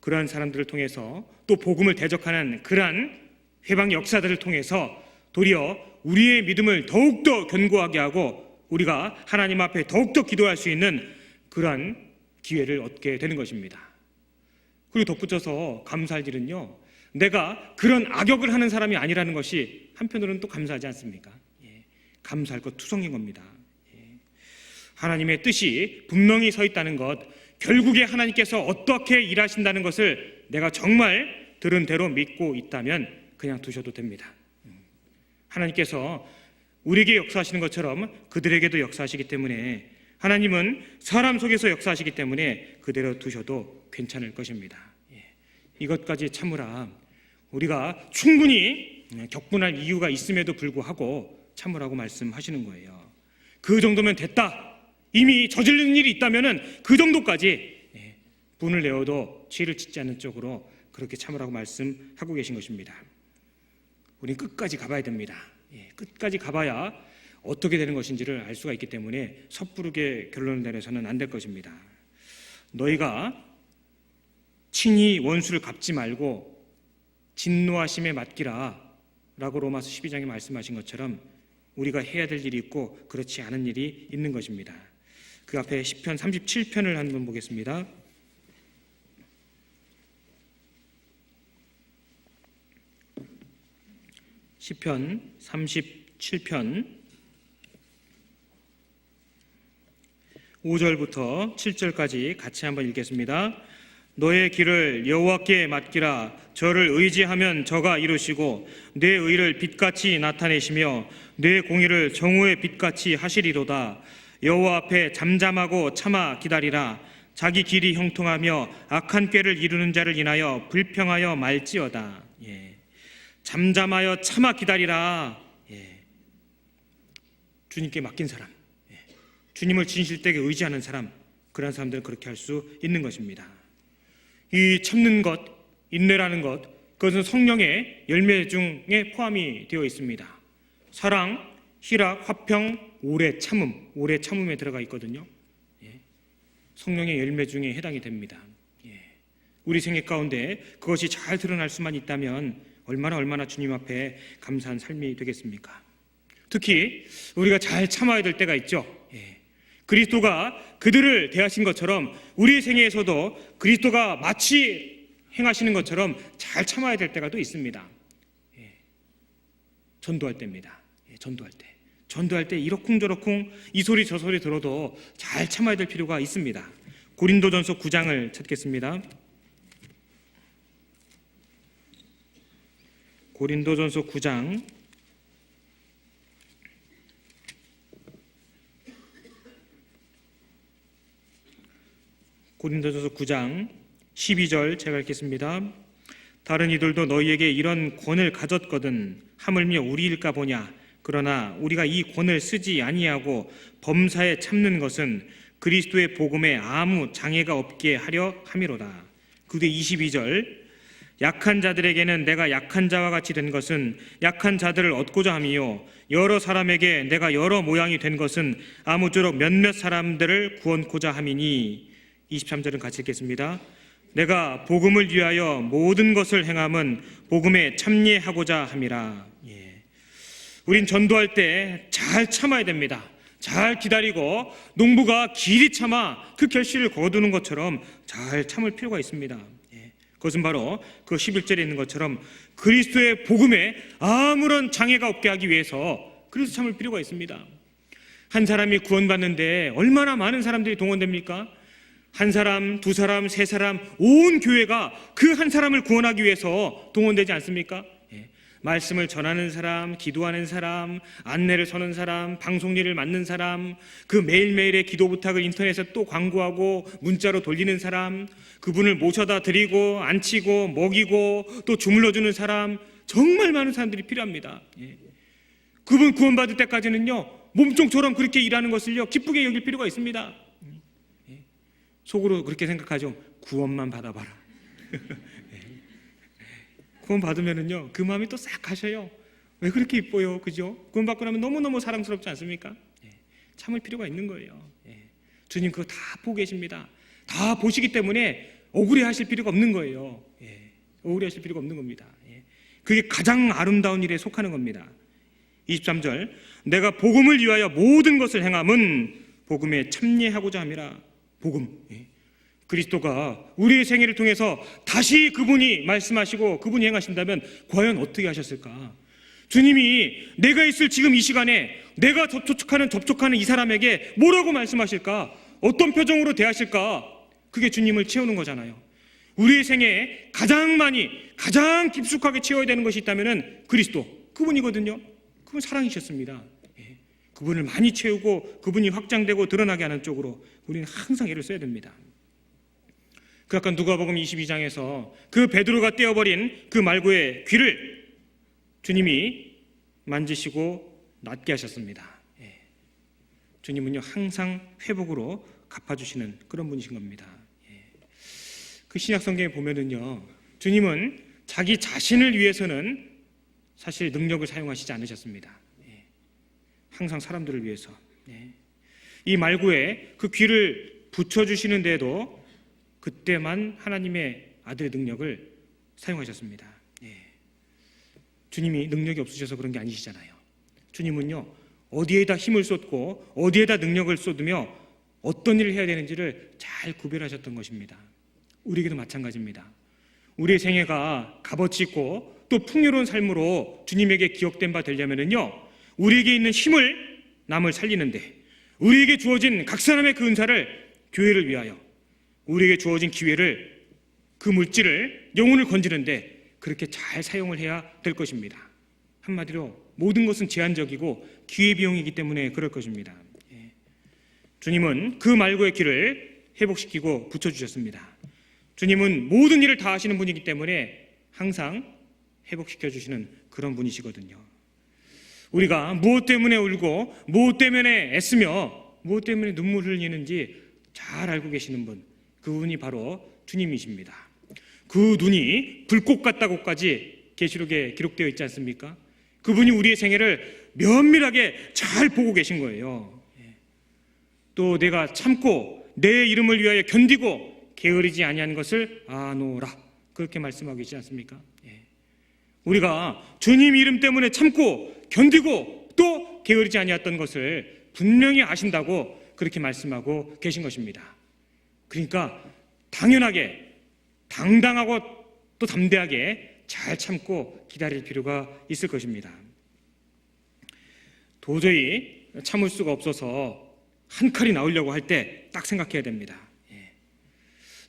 그러한 사람들을 통해서 또 복음을 대적하는 그러한 회방 역사들을 통해서 도리어 우리의 믿음을 더욱더 견고하게 하고 우리가 하나님 앞에 더욱더 기도할 수 있는 그러한 기회를 얻게 되는 것입니다. 그리고 덧붙여서 감사할 일은요, 내가 그런 악역을 하는 사람이 아니라는 것이 한편으로는 또 감사하지 않습니까? 감사할 것 투성인 겁니다. 하나님의 뜻이 분명히 서 있다는 것, 결국에 하나님께서 어떻게 일하신다는 것을 내가 정말 들은 대로 믿고 있다면 그냥 두셔도 됩니다. 하나님께서 우리에게 역사하시는 것처럼 그들에게도 역사하시기 때문에, 하나님은 사람 속에서 역사하시기 때문에 그대로 두셔도 괜찮을 것입니다. 이것까지 참으라, 우리가 충분히 격분할 이유가 있음에도 불구하고 참으라고 말씀하시는 거예요. 그 정도면 됐다, 이미 저지른 일이 있다면 그 정도까지 분을 내어도 죄를 짓지 않는 쪽으로 그렇게 참으라고 말씀하고 계신 것입니다. 우리는 끝까지 가봐야 됩니다. 끝까지 가봐야 어떻게 되는 것인지를 알 수가 있기 때문에 섣부르게 결론을 내려서는 안 될 것입니다. 너희가 친히 원수를 갚지 말고 진노하심에 맡기라 라고 로마서 12장에 말씀하신 것처럼 우리가 해야 될 일이 있고 그렇지 않은 일이 있는 것입니다. 그 앞에 시편 37편을 한번 보겠습니다. 시편 37편 5절부터 7절까지 같이 한번 읽겠습니다. 너의 길을 여호와께 맡기라. 저를 의지하면 저가 이루시고 내 의를 빛같이 나타내시며 내 공의를 정오의 빛같이 하시리로다. 여호와 앞에 잠잠하고 참아 기다리라. 자기 길이 형통하며 악한 꾀를 이루는 자를 인하여 불평하여 말지어다. 잠잠하여 참아 기다리라. 주님께 맡긴 사람, 주님을 진실되게 의지하는 사람, 그런 사람들은 그렇게 할 수 있는 것입니다. 이 참는 것, 인내라는 것, 그것은 성령의 열매 중에 포함이 되어 있습니다. 사랑, 희락, 화평, 오래 참음에 들어가 있거든요. 성령의 열매 중에 해당이 됩니다. 우리 생애 가운데 그것이 잘 드러날 수만 있다면 얼마나 주님 앞에 감사한 삶이 되겠습니까? 특히 우리가 잘 참아야 될 때가 있죠. 그리스도가 그들을 대하신 것처럼 우리의 생애에서도 그리스도가 마치 행하시는 것처럼 잘 참아야 될 때가 또 있습니다. 전도할 때입니다. 전도할 때 이러쿵저러쿵 이 소리 저 소리 들어도 잘 참아야 될 필요가 있습니다. 고린도전서 9장을 찾겠습니다. 고린도전서 9장 12절 제가 읽겠습니다. 다른 이들도 너희에게 이런 권을 가졌거든 하물며 우리일까 보냐. 그러나 우리가 이 권을 쓰지 아니하고 범사에 참는 것은 그리스도의 복음에 아무 장애가 없게 하려 함이로다. 그 뒤에 22절 약한 자들에게는 내가 약한 자와 같이 된 것은 약한 자들을 얻고자 함이요 여러 사람에게 내가 여러 모양이 된 것은 아무쪼록 몇몇 사람들을 구원코자 함이니. 23절은 같이 읽겠습니다. 내가 복음을 위하여 모든 것을 행함은 복음에 참여하고자 함이라. 우린 전도할 때 잘 참아야 됩니다. 잘 기다리고 농부가 길이 참아 그 결실을 거두는 것처럼 잘 참을 필요가 있습니다. 그것은 바로 그 11절에 있는 것처럼 그리스도의 복음에 아무런 장애가 없게 하기 위해서 그래서 참을 필요가 있습니다. 한 사람이 구원받는데 얼마나 많은 사람들이 동원됩니까? 한 사람, 두 사람, 세 사람, 온 교회가 그 한 사람을 구원하기 위해서 동원되지 않습니까? 말씀을 전하는 사람, 기도하는 사람, 안내를 서는 사람, 방송일을 맡는 사람, 그 매일매일의 기도 부탁을 인터넷에 또 광고하고 문자로 돌리는 사람, 그분을 모셔다 드리고 앉히고 먹이고 또 주물러주는 사람, 정말 많은 사람들이 필요합니다. 그분 구원받을 때까지는요 몸종처럼 그렇게 일하는 것을요 기쁘게 여길 필요가 있습니다. 속으로 그렇게 생각하죠. 구원만 받아봐라. 구원 받으면은요 그 마음이 또 싹 가셔요. 왜 그렇게 이뻐요, 그죠? 구원 받고 나면 너무너무 사랑스럽지 않습니까? 참을 필요가 있는 거예요. 주님 그거 다 보고 계십니다. 다 보시기 때문에 억울해하실 필요가 없는 거예요. 억울해하실 필요가 없는 겁니다. 그게 가장 아름다운 일에 속하는 겁니다. 23절, 내가 복음을 위하여 모든 것을 행함은 복음에 참여하고자 함이라. 복음, 그리스도가 우리의 생애를 통해서 다시 그분이 말씀하시고 그분이 행하신다면 과연 어떻게 하셨을까? 주님이 내가 있을 지금 이 시간에 내가 접촉하는 이 사람에게 뭐라고 말씀하실까? 어떤 표정으로 대하실까? 그게 주님을 채우는 거잖아요. 우리의 생애에 가장 깊숙하게 채워야 되는 것이 있다면 그리스도, 그분이거든요. 그분 사랑이셨습니다. 그분을 많이 채우고 그분이 확장되고 드러나게 하는 쪽으로 우리는 항상 애를 써야 됩니다. 그 아까 누가복음 22장에서 그 베드로가 떼어버린 그 말고의 귀를 주님이 만지시고 낫게 하셨습니다. 주님은요 항상 회복으로 갚아주시는 그런 분이신 겁니다. 그 신약 성경에 보면은요 주님은 자기 자신을 위해서는 사실 능력을 사용하시지 않으셨습니다. 항상 사람들을 위해서. 이 말고에 그 귀를 붙여주시는데도 그때만 하나님의 아들의 능력을 사용하셨습니다. 주님이 능력이 없으셔서 그런 게 아니시잖아요. 주님은요 어디에다 힘을 쏟고 어디에다 능력을 쏟으며 어떤 일을 해야 되는지를 잘 구별하셨던 것입니다. 우리에게도 마찬가지입니다. 우리의 생애가 값어치 있고 또 풍요로운 삶으로 주님에게 기억된 바 되려면요 우리에게 있는 힘을 남을 살리는데, 우리에게 주어진 각 사람의 그 은사를 교회를 위하여, 우리에게 주어진 기회를, 그 물질을, 영혼을 건지는데 그렇게 잘 사용을 해야 될 것입니다. 한마디로 모든 것은 제한적이고 기회비용이기 때문에 그럴 것입니다. 주님은 그 말고의 길을 회복시키고 붙여주셨습니다. 주님은 모든 일을 다 하시는 분이기 때문에 항상 회복시켜주시는 그런 분이시거든요. 우리가 무엇 때문에 울고 무엇 때문에 애쓰며 무엇 때문에 눈물을 흘리는지 잘 알고 계시는 분, 그분이 바로 주님이십니다. 그 눈이 불꽃 같다고까지 계시록에 기록되어 있지 않습니까? 그분이 우리의 생애를 면밀하게 잘 보고 계신 거예요. 또 내가 참고 내 이름을 위하여 견디고 게으르지 아니한 것을 아노라, 그렇게 말씀하고 있지 않습니까? 우리가 주님 이름 때문에 참고 견디고 또 게으르지 아니했던 것을 분명히 아신다고 그렇게 말씀하고 계신 것입니다. 그러니까 당연하게, 당당하고 또 담대하게 잘 참고 기다릴 필요가 있을 것입니다. 도저히 참을 수가 없어서 한 칼이 나오려고 할 때 딱 생각해야 됩니다.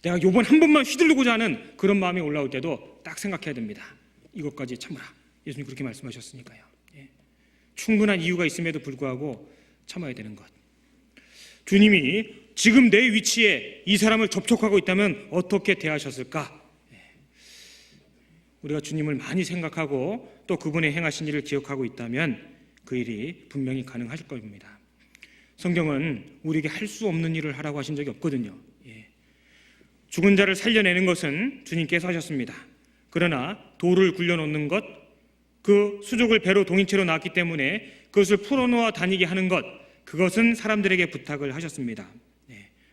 내가 요번 한 번만 휘두르고자 하는 그런 마음이 올라올 때도 딱 생각해야 됩니다. 이것까지 참으라. 예수님 그렇게 말씀하셨으니까요. 충분한 이유가 있음에도 불구하고 참아야 되는 것. 주님이 지금 내 위치에 이 사람을 접촉하고 있다면 어떻게 대하셨을까? 우리가 주님을 많이 생각하고 또 그분의 행하신 일을 기억하고 있다면 그 일이 분명히 가능하실 겁니다. 성경은 우리에게 할 수 없는 일을 하라고 하신 적이 없거든요. 죽은 자를 살려내는 것은 주님께서 하셨습니다. 그러나 돌을 굴려놓는 것, 그 수족을 배로 동인채로 놨기 때문에 그것을 풀어놓아 다니게 하는 것, 그것은 사람들에게 부탁을 하셨습니다.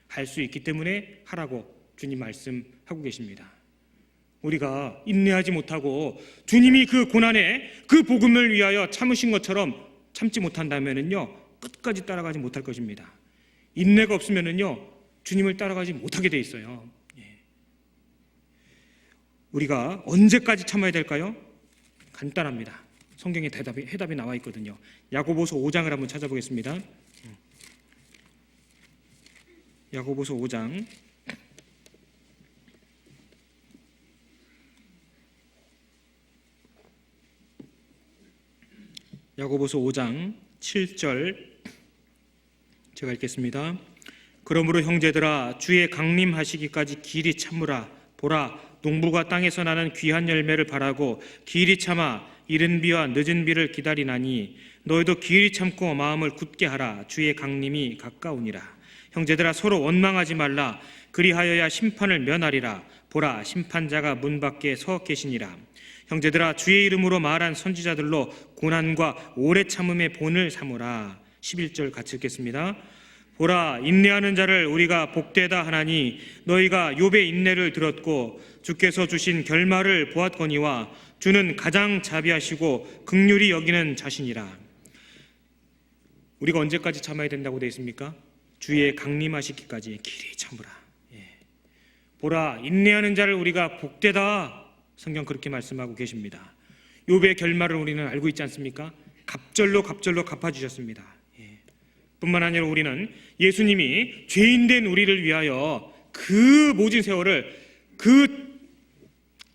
할 수 있기 때문에 하라고 주님 말씀하고 계십니다. 우리가 인내하지 못하고 주님이 그 고난에 그 복음을 위하여 참으신 것처럼 참지 못한다면요 끝까지 따라가지 못할 것입니다. 인내가 없으면요 주님을 따라가지 못하게 돼 있어요. 우리가 언제까지 참아야 될까요? 간단합니다. 성경에 해답이 나와 있거든요. 야고보서 5장을 한번 찾아보겠습니다. 야고보서 5장 야고보서 5장 7절 제가 읽겠습니다. 그러므로 형제들아 주의 강림하시기까지 길이 참으라. 보라 농부가 땅에서 나는 귀한 열매를 바라고 길이 참아 이른 비와 늦은 비를 기다리나니 너희도 길이 참고 마음을 굳게 하라. 주의 강림이 가까우니라. 형제들아 서로 원망하지 말라. 그리하여야 심판을 면하리라. 보라 심판자가 문 밖에 서 계시니라. 형제들아 주의 이름으로 말한 선지자들로 고난과 오래 참음의 본을 삼으라. 11절 같이 읽겠습니다. 보라, 인내하는 자를 우리가 복되다 하나니 너희가 욥의 인내를 들었고 주께서 주신 결말을 보았거니와 주는 가장 자비하시고 긍휼히 여기는 자신이라. 우리가 언제까지 참아야 된다고 되어 있습니까? 주의 강림하시기까지 길이 참으라. 보라, 인내하는 자를 우리가 복되다. 성경 그렇게 말씀하고 계십니다. 욥의 결말을 우리는 알고 있지 않습니까? 갑절로 갚아주셨습니다. 뿐만 아니라 우리는 예수님이 죄인된 우리를 위하여 그 모진 세월을, 그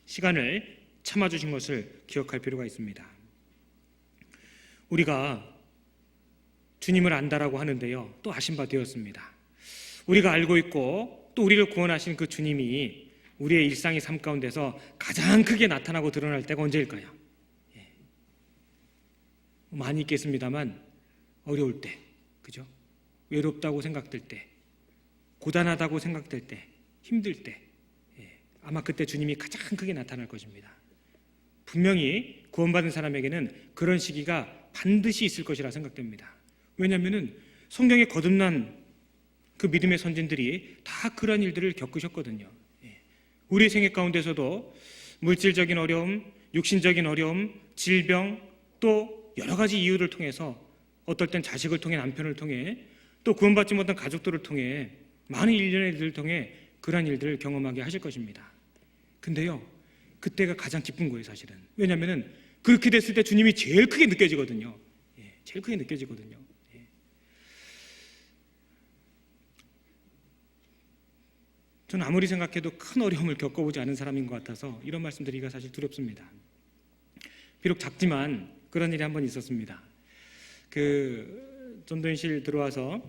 시간을 참아주신 것을 기억할 필요가 있습니다. 우리가 주님을 안다라고 하는데요, 또 아신 바 되었습니다. 우리가 알고 있고 또 우리를 구원하신 그 주님이 우리의 일상의 삶 가운데서 가장 크게 나타나고 드러날 때가 언제일까요? 많이 있겠습니다만 어려울 때, 그죠? 외롭다고 생각될 때, 고단하다고 생각될 때, 힘들 때, 아마 그때 주님이 가장 크게 나타날 것입니다. 분명히 구원받은 사람에게는 그런 시기가 반드시 있을 것이라 생각됩니다. 왜냐하면 성경에 거듭난 그 믿음의 선진들이 다 그런 일들을 겪으셨거든요. 우리 생애 가운데서도 물질적인 어려움, 육신적인 어려움, 질병, 또 여러 가지 이유를 통해서, 어떨 땐 자식을 통해, 남편을 통해, 또 구원받지 못한 가족들을 통해, 많은 일련의 일들을 통해 그러한 일들을 경험하게 하실 것입니다. 근데요, 그때가 가장 기쁜 거예요, 사실은. 왜냐하면 그렇게 됐을 때 주님이 제일 크게 느껴지거든요. 제일 크게 느껴지거든요. 저는 아무리 생각해도 큰 어려움을 겪어보지 않은 사람인 것 같아서 이런 말씀 드리기가 사실 두렵습니다. 비록 작지만 그런 일이 한 번 있었습니다. 전도연실 들어와서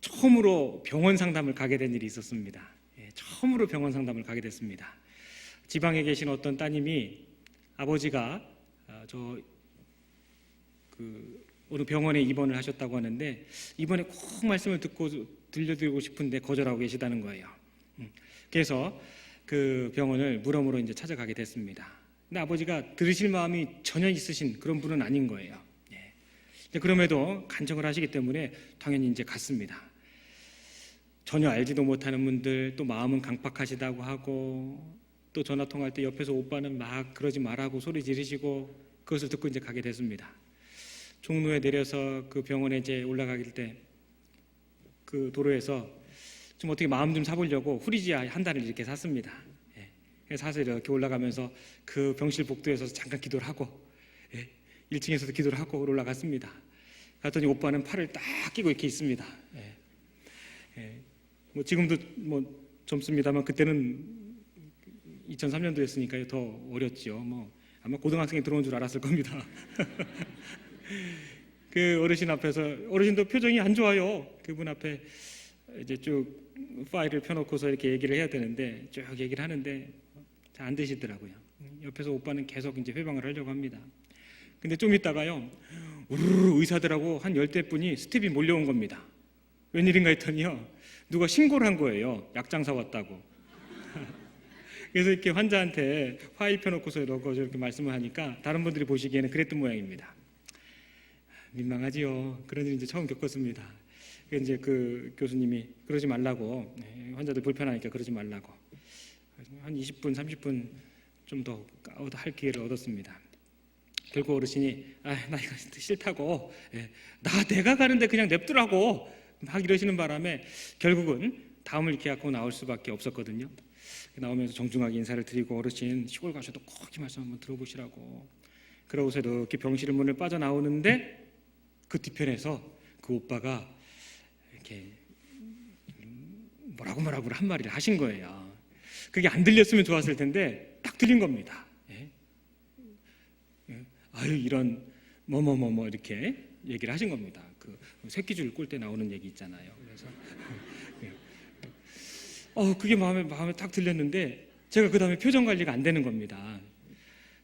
처음으로 병원 상담을 가게 된 일이 있었습니다. 처음으로 병원 상담을 가게 됐습니다. 지방에 계신 어떤 따님이 아버지가 어느 병원에 입원을 하셨다고 하는데, 이번에 꼭 말씀을 들려드리고 싶은데 거절하고 계시다는 거예요. 그래서 그 병원을 물어물어 이제 찾아가게 됐습니다. 근데 아버지가 들으실 마음이 전혀 있으신 그런 분은 아닌 거예요. 그럼에도 간청을 하시기 때문에 당연히 이제 갔습니다. 전혀 알지도 못하는 분들, 또 마음은 강팍하시다고 하고, 또 전화 통화할 때 옆에서 오빠는 막 그러지 말라고 소리 지르시고, 그것을 듣고 이제 가게 됐습니다. 종로에 내려서 그 병원에 이제 올라가길 때 그 도로에서 좀 어떻게 마음 좀 사보려고 후리지아 한 달을 이렇게 샀습니다. 그래서 사서 이렇게 올라가면서 그 병실 복도에서 잠깐 기도를 하고, 1층에서도 기도를 하고 올라갔습니다. 갔더니 오빠는 팔을 딱 끼고 이렇게 있습니다. 뭐 지금도 뭐 젊습니다만 그때는 2003년도였으니까요 더 어렸죠. 뭐 아마 고등학생이 들어온 줄 알았을 겁니다. 그 어르신 앞에서, 어르신도 표정이 안 좋아요. 그분 앞에 이제 쭉 파일을 펴놓고서 이렇게 얘기를 해야 되는데 쭉 얘기를 하는데 잘 안 되시더라고요. 옆에서 오빠는 계속 이제 회방을 하려고 합니다. 근데 좀 있다가요, 우르르 의사들하고 한 10대분이 스텝이 몰려온 겁니다. 웬일인가 했더니요, 누가 신고를 한 거예요. 약장 사왔다고. 그래서 이렇게 환자한테 파일 펴놓고서 이렇게 말씀을 하니까 다른 분들이 보시기에는 그랬던 모양입니다. 민망하지요. 그런 일 이제 처음 겪었습니다. 이제 그 교수님이 그러지 말라고, 환자들 불편하니까 그러지 말라고 한 20분, 30분 좀 더 할 기회를 얻었습니다. 결국 어르신이 나 이거 싫다고, 내가 가는데 그냥 냅두라고 막 이러시는 바람에 결국은 다음을 기약하고 나올 수밖에 없었거든요. 나오면서 정중하게 인사를 드리고, 어르신 시골 가셔도 꼭 이 말씀 한번 들어보시라고. 그러고서 이렇게 병실 문을 빠져나오는데 그 뒤편에서 그 오빠가 이렇게 뭐라고 한 마디를 하신 거예요. 그게 안 들렸으면 좋았을 텐데 딱 들린 겁니다. 아유, 이런 뭐뭐뭐뭐 이렇게 얘기를 하신 겁니다. 그 새끼줄 꿀 때 나오는 얘기 있잖아요. 그래서 그게 마음에 딱 들렸는데 제가 그 다음에 표정 관리가 안 되는 겁니다.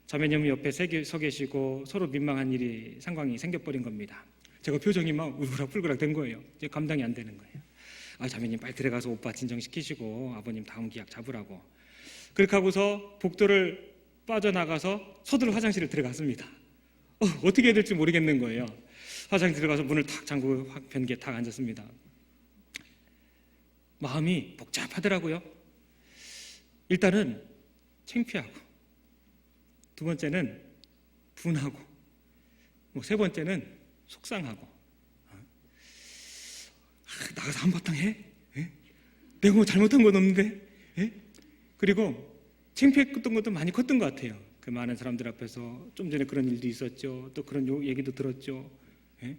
자매님이 옆에 서 계시고 서로 민망한 상황이 생겨버린 겁니다. 제가 표정이 막 울그락불그락 된 거예요. 이제 감당이 안 되는 거예요. 자매님 빨리 들어가서 오빠 진정시키시고 아버님 다음 기약 잡으라고. 그렇게 하고서 복도를 빠져나가서 서둘러 화장실을 들어갔습니다. 어떻게 해야 될지 모르겠는 거예요. 화장실 들어가서 문을 탁 잠그고 확 변기에 탁 앉았습니다. 마음이 복잡하더라고요. 일단은 창피하고, 두 번째는 분하고, 세 번째는 속상하고. 나가서 한바탕 해? 예? 내가 뭐 잘못한 건 없는데? 예? 그리고 창피했던 것도 많이 컸던 것 같아요. 그 많은 사람들 앞에서 좀 전에 그런 일도 있었죠. 또 그런 얘기도 들었죠. 예?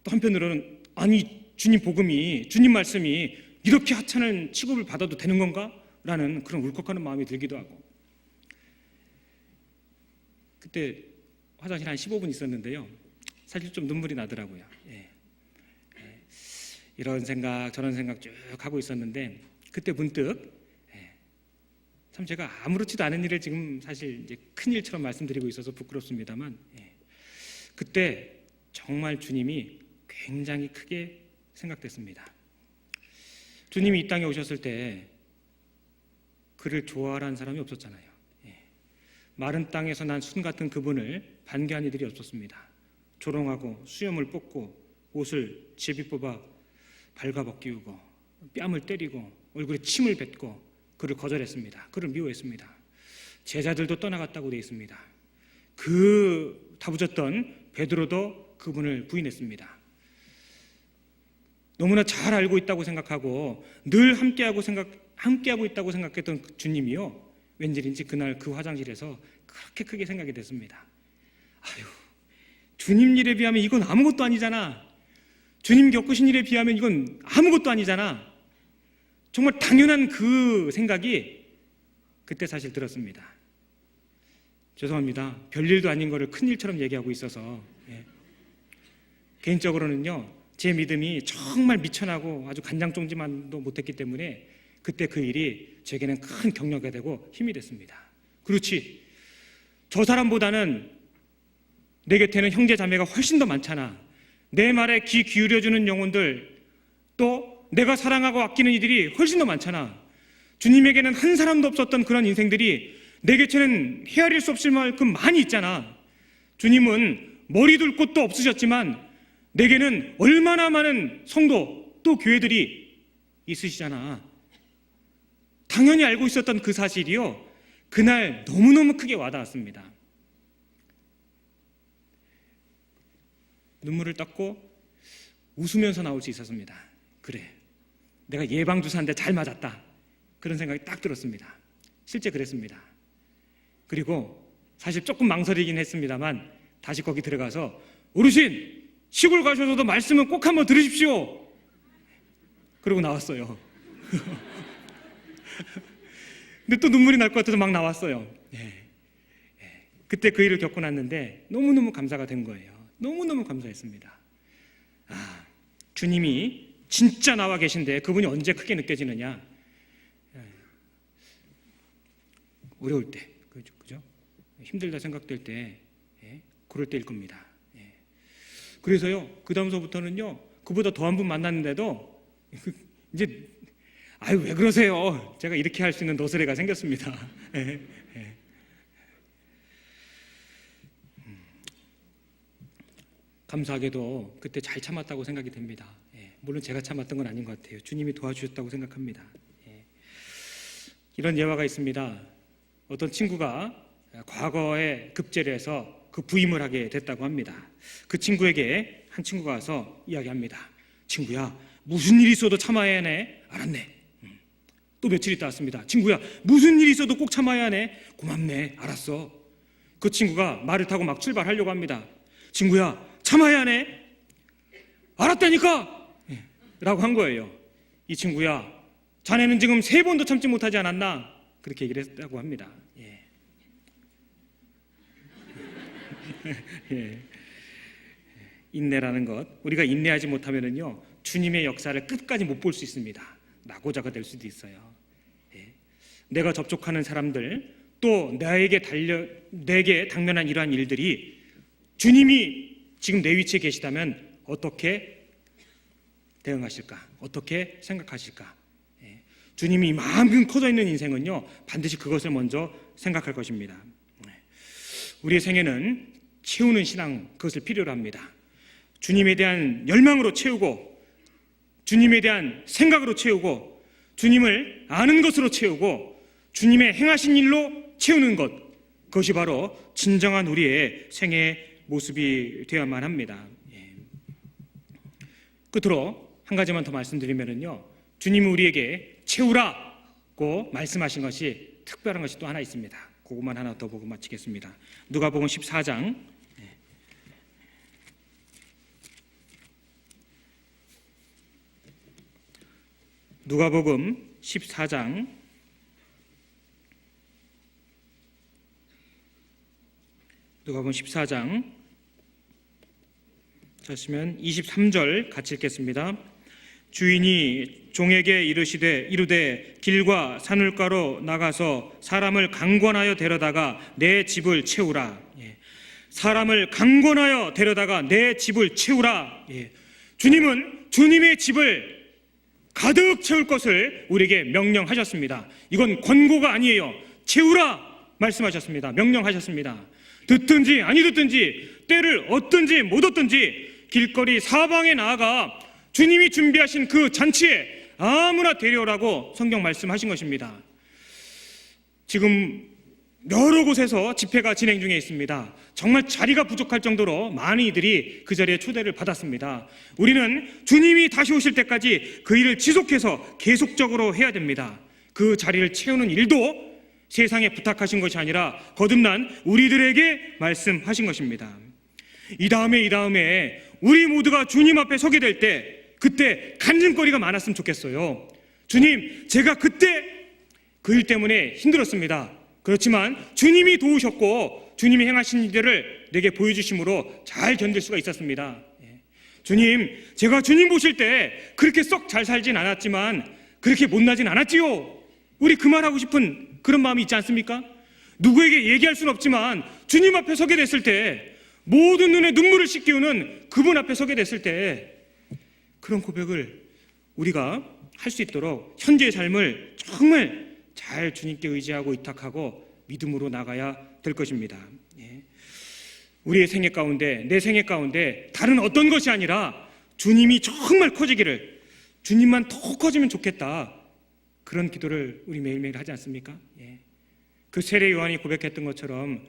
또 한편으로는 아니 주님 복음이, 주님 말씀이 이렇게 하찮은 취급을 받아도 되는 건가? 라는 그런 울컥하는 마음이 들기도 하고. 그때 화장실 한 15분 있었는데요, 사실 좀 눈물이 나더라고요. 이런 생각 저런 생각 쭉 하고 있었는데, 그때 문득 참 제가 아무렇지도 않은 일을 지금 사실 이제 큰 일처럼 말씀드리고 있어서 부끄럽습니다만, 그때 정말 주님이 굉장히 크게 생각됐습니다. 주님이 이 땅에 오셨을 때 그를 좋아하라는 사람이 없었잖아요. 마른 땅에서 난 순 같은 그분을 반겨한 이들이 없었습니다. 조롱하고 수염을 뽑고 옷을 제비 뽑아 발가벗기우고 뺨을 때리고 얼굴에 침을 뱉고 그를 거절했습니다. 그를 미워했습니다. 제자들도 떠나갔다고 되어 있습니다. 그 다부졌던 베드로도 그분을 부인했습니다. 너무나 잘 알고 있다고 생각하고 늘 함께하고 있다고 생각했던 주님이요, 왠지인지 그날 그 화장실에서 그렇게 크게 생각이 됐습니다. 아유, 주님 일에 비하면 이건 아무것도 아니잖아. 주님 겪으신 일에 비하면 이건 아무것도 아니잖아. 정말 당연한 그 생각이 그때 사실 들었습니다. 죄송합니다. 별일도 아닌 거를 큰일처럼 얘기하고 있어서. 개인적으로는요, 제 믿음이 정말 미천하고 아주 간장종지만도 못했기 때문에 그때 그 일이 제게는 큰 격려가 되고 힘이 됐습니다. 그렇지, 저 사람보다는 내 곁에는 형제 자매가 훨씬 더 많잖아. 내 말에 귀 기울여주는 영혼들, 또 내가 사랑하고 아끼는 이들이 훨씬 더 많잖아. 주님에게는 한 사람도 없었던 그런 인생들이 내 곁에는 헤아릴 수 없을 만큼 많이 있잖아. 주님은 머리 둘 곳도 없으셨지만 내게는 얼마나 많은 성도 또 교회들이 있으시잖아. 당연히 알고 있었던 그 사실이요, 그날 너무너무 크게 와닿았습니다. 눈물을 닦고 웃으면서 나올 수 있었습니다. 그래, 내가 예방주사인데 잘 맞았다, 그런 생각이 딱 들었습니다. 실제 그랬습니다. 그리고 사실 조금 망설이긴 했습니다만 다시 거기 들어가서 어르신, 시골 가셔서도 말씀은 꼭 한번 들으십시오, 그러고 나왔어요. 근데 또 눈물이 날 것 같아서 막 나왔어요. 그때 그 일을 겪고 났는데 너무너무 감사가 된 거예요. 너무너무 감사했습니다. 주님이 진짜 나와 계신데 그분이 언제 크게 느껴지느냐? 어려울 때, 그죠? 힘들다 생각될 때, 그럴 때일 겁니다. 그래서요, 그 다음서부터는요, 그보다 더한 분 만났는데도 이제 아유 왜 그러세요? 제가 이렇게 할 수 있는 너스레가 생겼습니다. 감사하게도 그때 잘 참았다고 생각이 됩니다. 물론 제가 참았던 건 아닌 것 같아요. 주님이 도와주셨다고 생각합니다. 이런 예화가 있습니다. 어떤 친구가 과거에 급제를 해서 그 부임을 하게 됐다고 합니다. 그 친구에게 한 친구가 와서 이야기합니다. 친구야, 무슨 일이 있어도 참아야 하네. 알았네. 또 며칠 있다 왔습니다. 친구야, 무슨 일이 있어도 꼭 참아야 하네. 고맙네. 알았어. 그 친구가 말을 타고 막 출발하려고 합니다. 친구야, 참아야 하네. 알았다니까. 라고 한 거예요. 이 친구야, 자네는 지금 3번도 참지 못하지 않았나? 그렇게 얘기를 했다고 합니다. 인내라는 것, 우리가 인내하지 못하면은요, 주님의 역사를 끝까지 못 볼 수 있습니다. 낙오자가 될 수도 있어요. 내가 접촉하는 사람들, 또 내게 당면한 이러한 일들이 주님이 지금 내 위치에 계시다면 어떻게 대응하실까? 어떻게 생각하실까? 주님이 이만큼 커져 있는 인생은요, 반드시 그것을 먼저 생각할 것입니다. 우리의 생애는 채우는 신앙, 그것을 필요로 합니다. 주님에 대한 열망으로 채우고, 주님에 대한 생각으로 채우고, 주님을 아는 것으로 채우고, 주님의 행하신 일로 채우는 것, 그것이 바로 진정한 우리의 생애의 모습이 되어야만 합니다. 끝으로 한 가지만 더 말씀드리면요, 주님이 우리에게 채우라고 말씀하신 것이 특별한 것이 또 하나 있습니다. 그것만 하나 더 보고 마치겠습니다. 누가복음 14장 누가복음 14장 누가복음 14장 찾으시면 23절 같이 읽겠습니다. 주인이 종에게 이르되 길과 산울가로 나가서 사람을 강권하여 데려다가 내 집을 채우라. 사람을 강권하여 데려다가 내 집을 채우라. 주님은 주님의 집을 가득 채울 것을 우리에게 명령하셨습니다. 이건 권고가 아니에요. 채우라 말씀하셨습니다. 명령하셨습니다. 듣든지 아니 듣든지, 때를 얻든지 못 얻든지 길거리 사방에 나아가 주님이 준비하신 그 잔치에 아무나 데려오라고 성경 말씀하신 것입니다. 지금 여러 곳에서 집회가 진행 중에 있습니다. 정말 자리가 부족할 정도로 많은 이들이 그 자리에 초대를 받았습니다. 우리는 주님이 다시 오실 때까지 그 일을 지속해서 계속적으로 해야 됩니다. 그 자리를 채우는 일도 세상에 부탁하신 것이 아니라 거듭난 우리들에게 말씀하신 것입니다. 이 다음에 우리 모두가 주님 앞에 서게 될 때, 그때 간증거리가 많았으면 좋겠어요. 주님, 제가 그때 그 일 때문에 힘들었습니다. 그렇지만 주님이 도우셨고 주님이 행하신 일들을 내게 보여주심으로 잘 견딜 수가 있었습니다. 주님, 제가 주님 보실 때 그렇게 썩 잘 살진 않았지만 그렇게 못나진 않았지요. 우리 그 말하고 싶은 그런 마음이 있지 않습니까? 누구에게 얘기할 수는 없지만 주님 앞에 서게 됐을 때, 모든 눈에 눈물을 씻기우는 그분 앞에 서게 됐을 때 그런 고백을 우리가 할 수 있도록 현재의 삶을 정말 잘 주님께 의지하고 의탁하고 믿음으로 나가야 될 것입니다. 우리의 생애 가운데, 내 생애 가운데 다른 어떤 것이 아니라 주님이 정말 커지기를, 주님만 더 커지면 좋겠다, 그런 기도를 우리 매일매일 하지 않습니까? 그 세례 요한이 고백했던 것처럼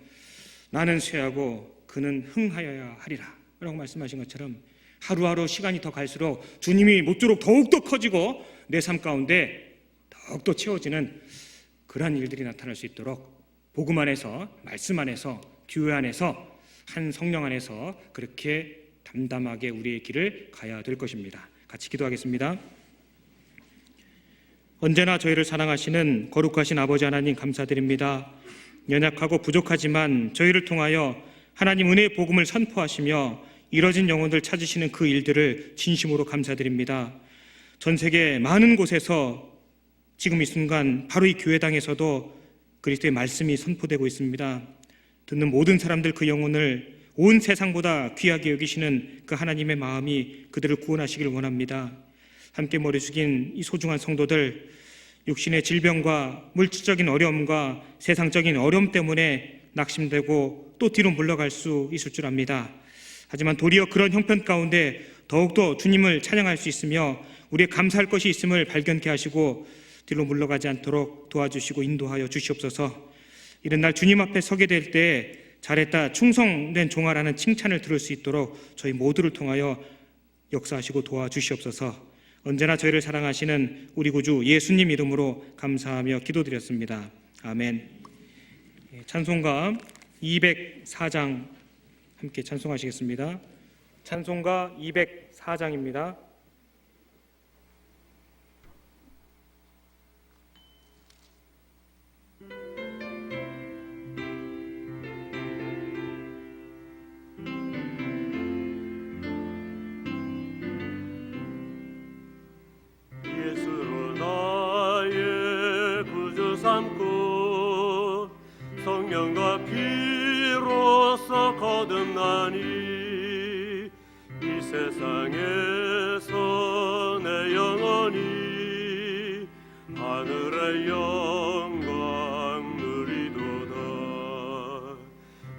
나는 쇠하고 그는 흥하여야 하리라 라고 말씀하신 것처럼 하루하루 시간이 더 갈수록 주님이 모쪼록 더욱더 커지고 내 삶 가운데 더욱더 채워지는 그러한 일들이 나타날 수 있도록 복음 안에서, 말씀 안에서, 교회 안에서, 한 성령 안에서 그렇게 담담하게 우리의 길을 가야 될 것입니다. 같이 기도하겠습니다. 언제나 저희를 사랑하시는 거룩하신 아버지 하나님, 감사드립니다. 연약하고 부족하지만 저희를 통하여 하나님 은혜의 복음을 선포하시며 이뤄진 영혼들 찾으시는 그 일들을 진심으로 감사드립니다. 전 세계 많은 곳에서 지금 이 순간 바로 이 교회당에서도 그리스도의 말씀이 선포되고 있습니다. 듣는 모든 사람들 그 영혼을 온 세상보다 귀하게 여기시는 그 하나님의 마음이 그들을 구원하시길 원합니다. 함께 머리 숙인 이 소중한 성도들, 육신의 질병과 물질적인 어려움과 세상적인 어려움 때문에 낙심되고 또 뒤로 물러갈 수 있을 줄 압니다. 하지만 도리어 그런 형편 가운데 더욱더 주님을 찬양할 수 있으며 우리의 감사할 것이 있음을 발견케 하시고 뒤로 물러가지 않도록 도와주시고 인도하여 주시옵소서. 이런 날 주님 앞에 서게 될 때 잘했다, 충성된 종아라는 칭찬을 들을 수 있도록 저희 모두를 통하여 역사하시고 도와주시옵소서. 언제나 저희를 사랑하시는 우리 구주 예수님 이름으로 감사하며 기도드렸습니다. 아멘. 찬송가 204장 함께 찬송하시겠습니다. 찬송가 204장입니다. 예수로 나의 구주 삼고 성령과 피로써 거듭나니 이 세상에서 내 영혼이 하늘의 영광 누리도다.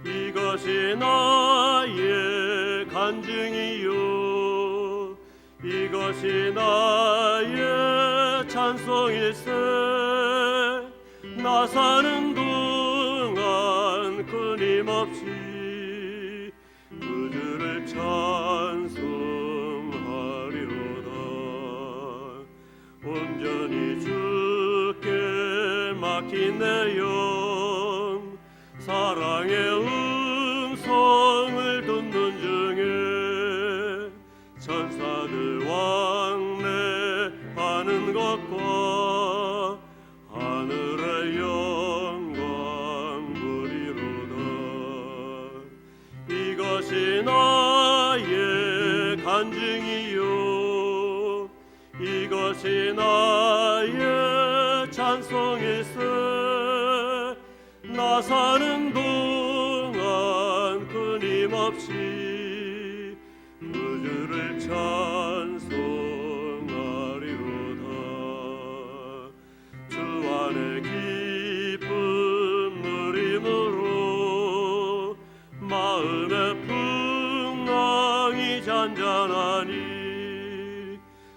이것이 나의 간증이요 이것이 나의 찬송일세. 나 사는 동안 끊임없이 그 주를 찬송하리로다. 온전히 주께 맡긴 내 영, 사랑의 음성을 듣는 중에 천사들 왕래하는 것과 하늘의 영광 부리로다. 이것이 나의 간증이요, 이것이 나의 찬송일세. 나 사는 동안 끊임없이 그 주를 찬송하리로다. 주 안에 기쁨 누림으로 마음의 풍랑이 잔잔하니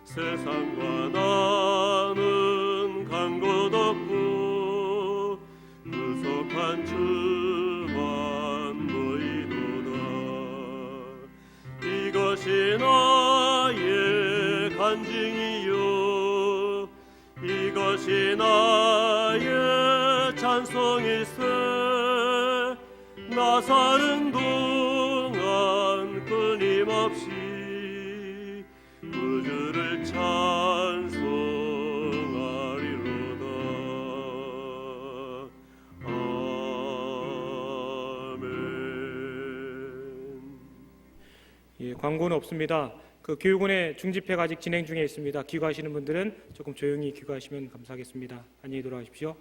세상과 나는 간 곳 없고 구속한 주만 보이도다. 이것이 나의 간증이요, 이것이 나의 찬송일세. 나 사는 동안 끊임없이 그 주를 찬송하리로다. 아멘. 예, 광고는 없습니다. 그 교육원의 중집회가 아직 진행 중에 있습니다. 귀가하시는 분들은 조금 조용히 귀가하시면 감사하겠습니다. 안녕히 돌아가십시오.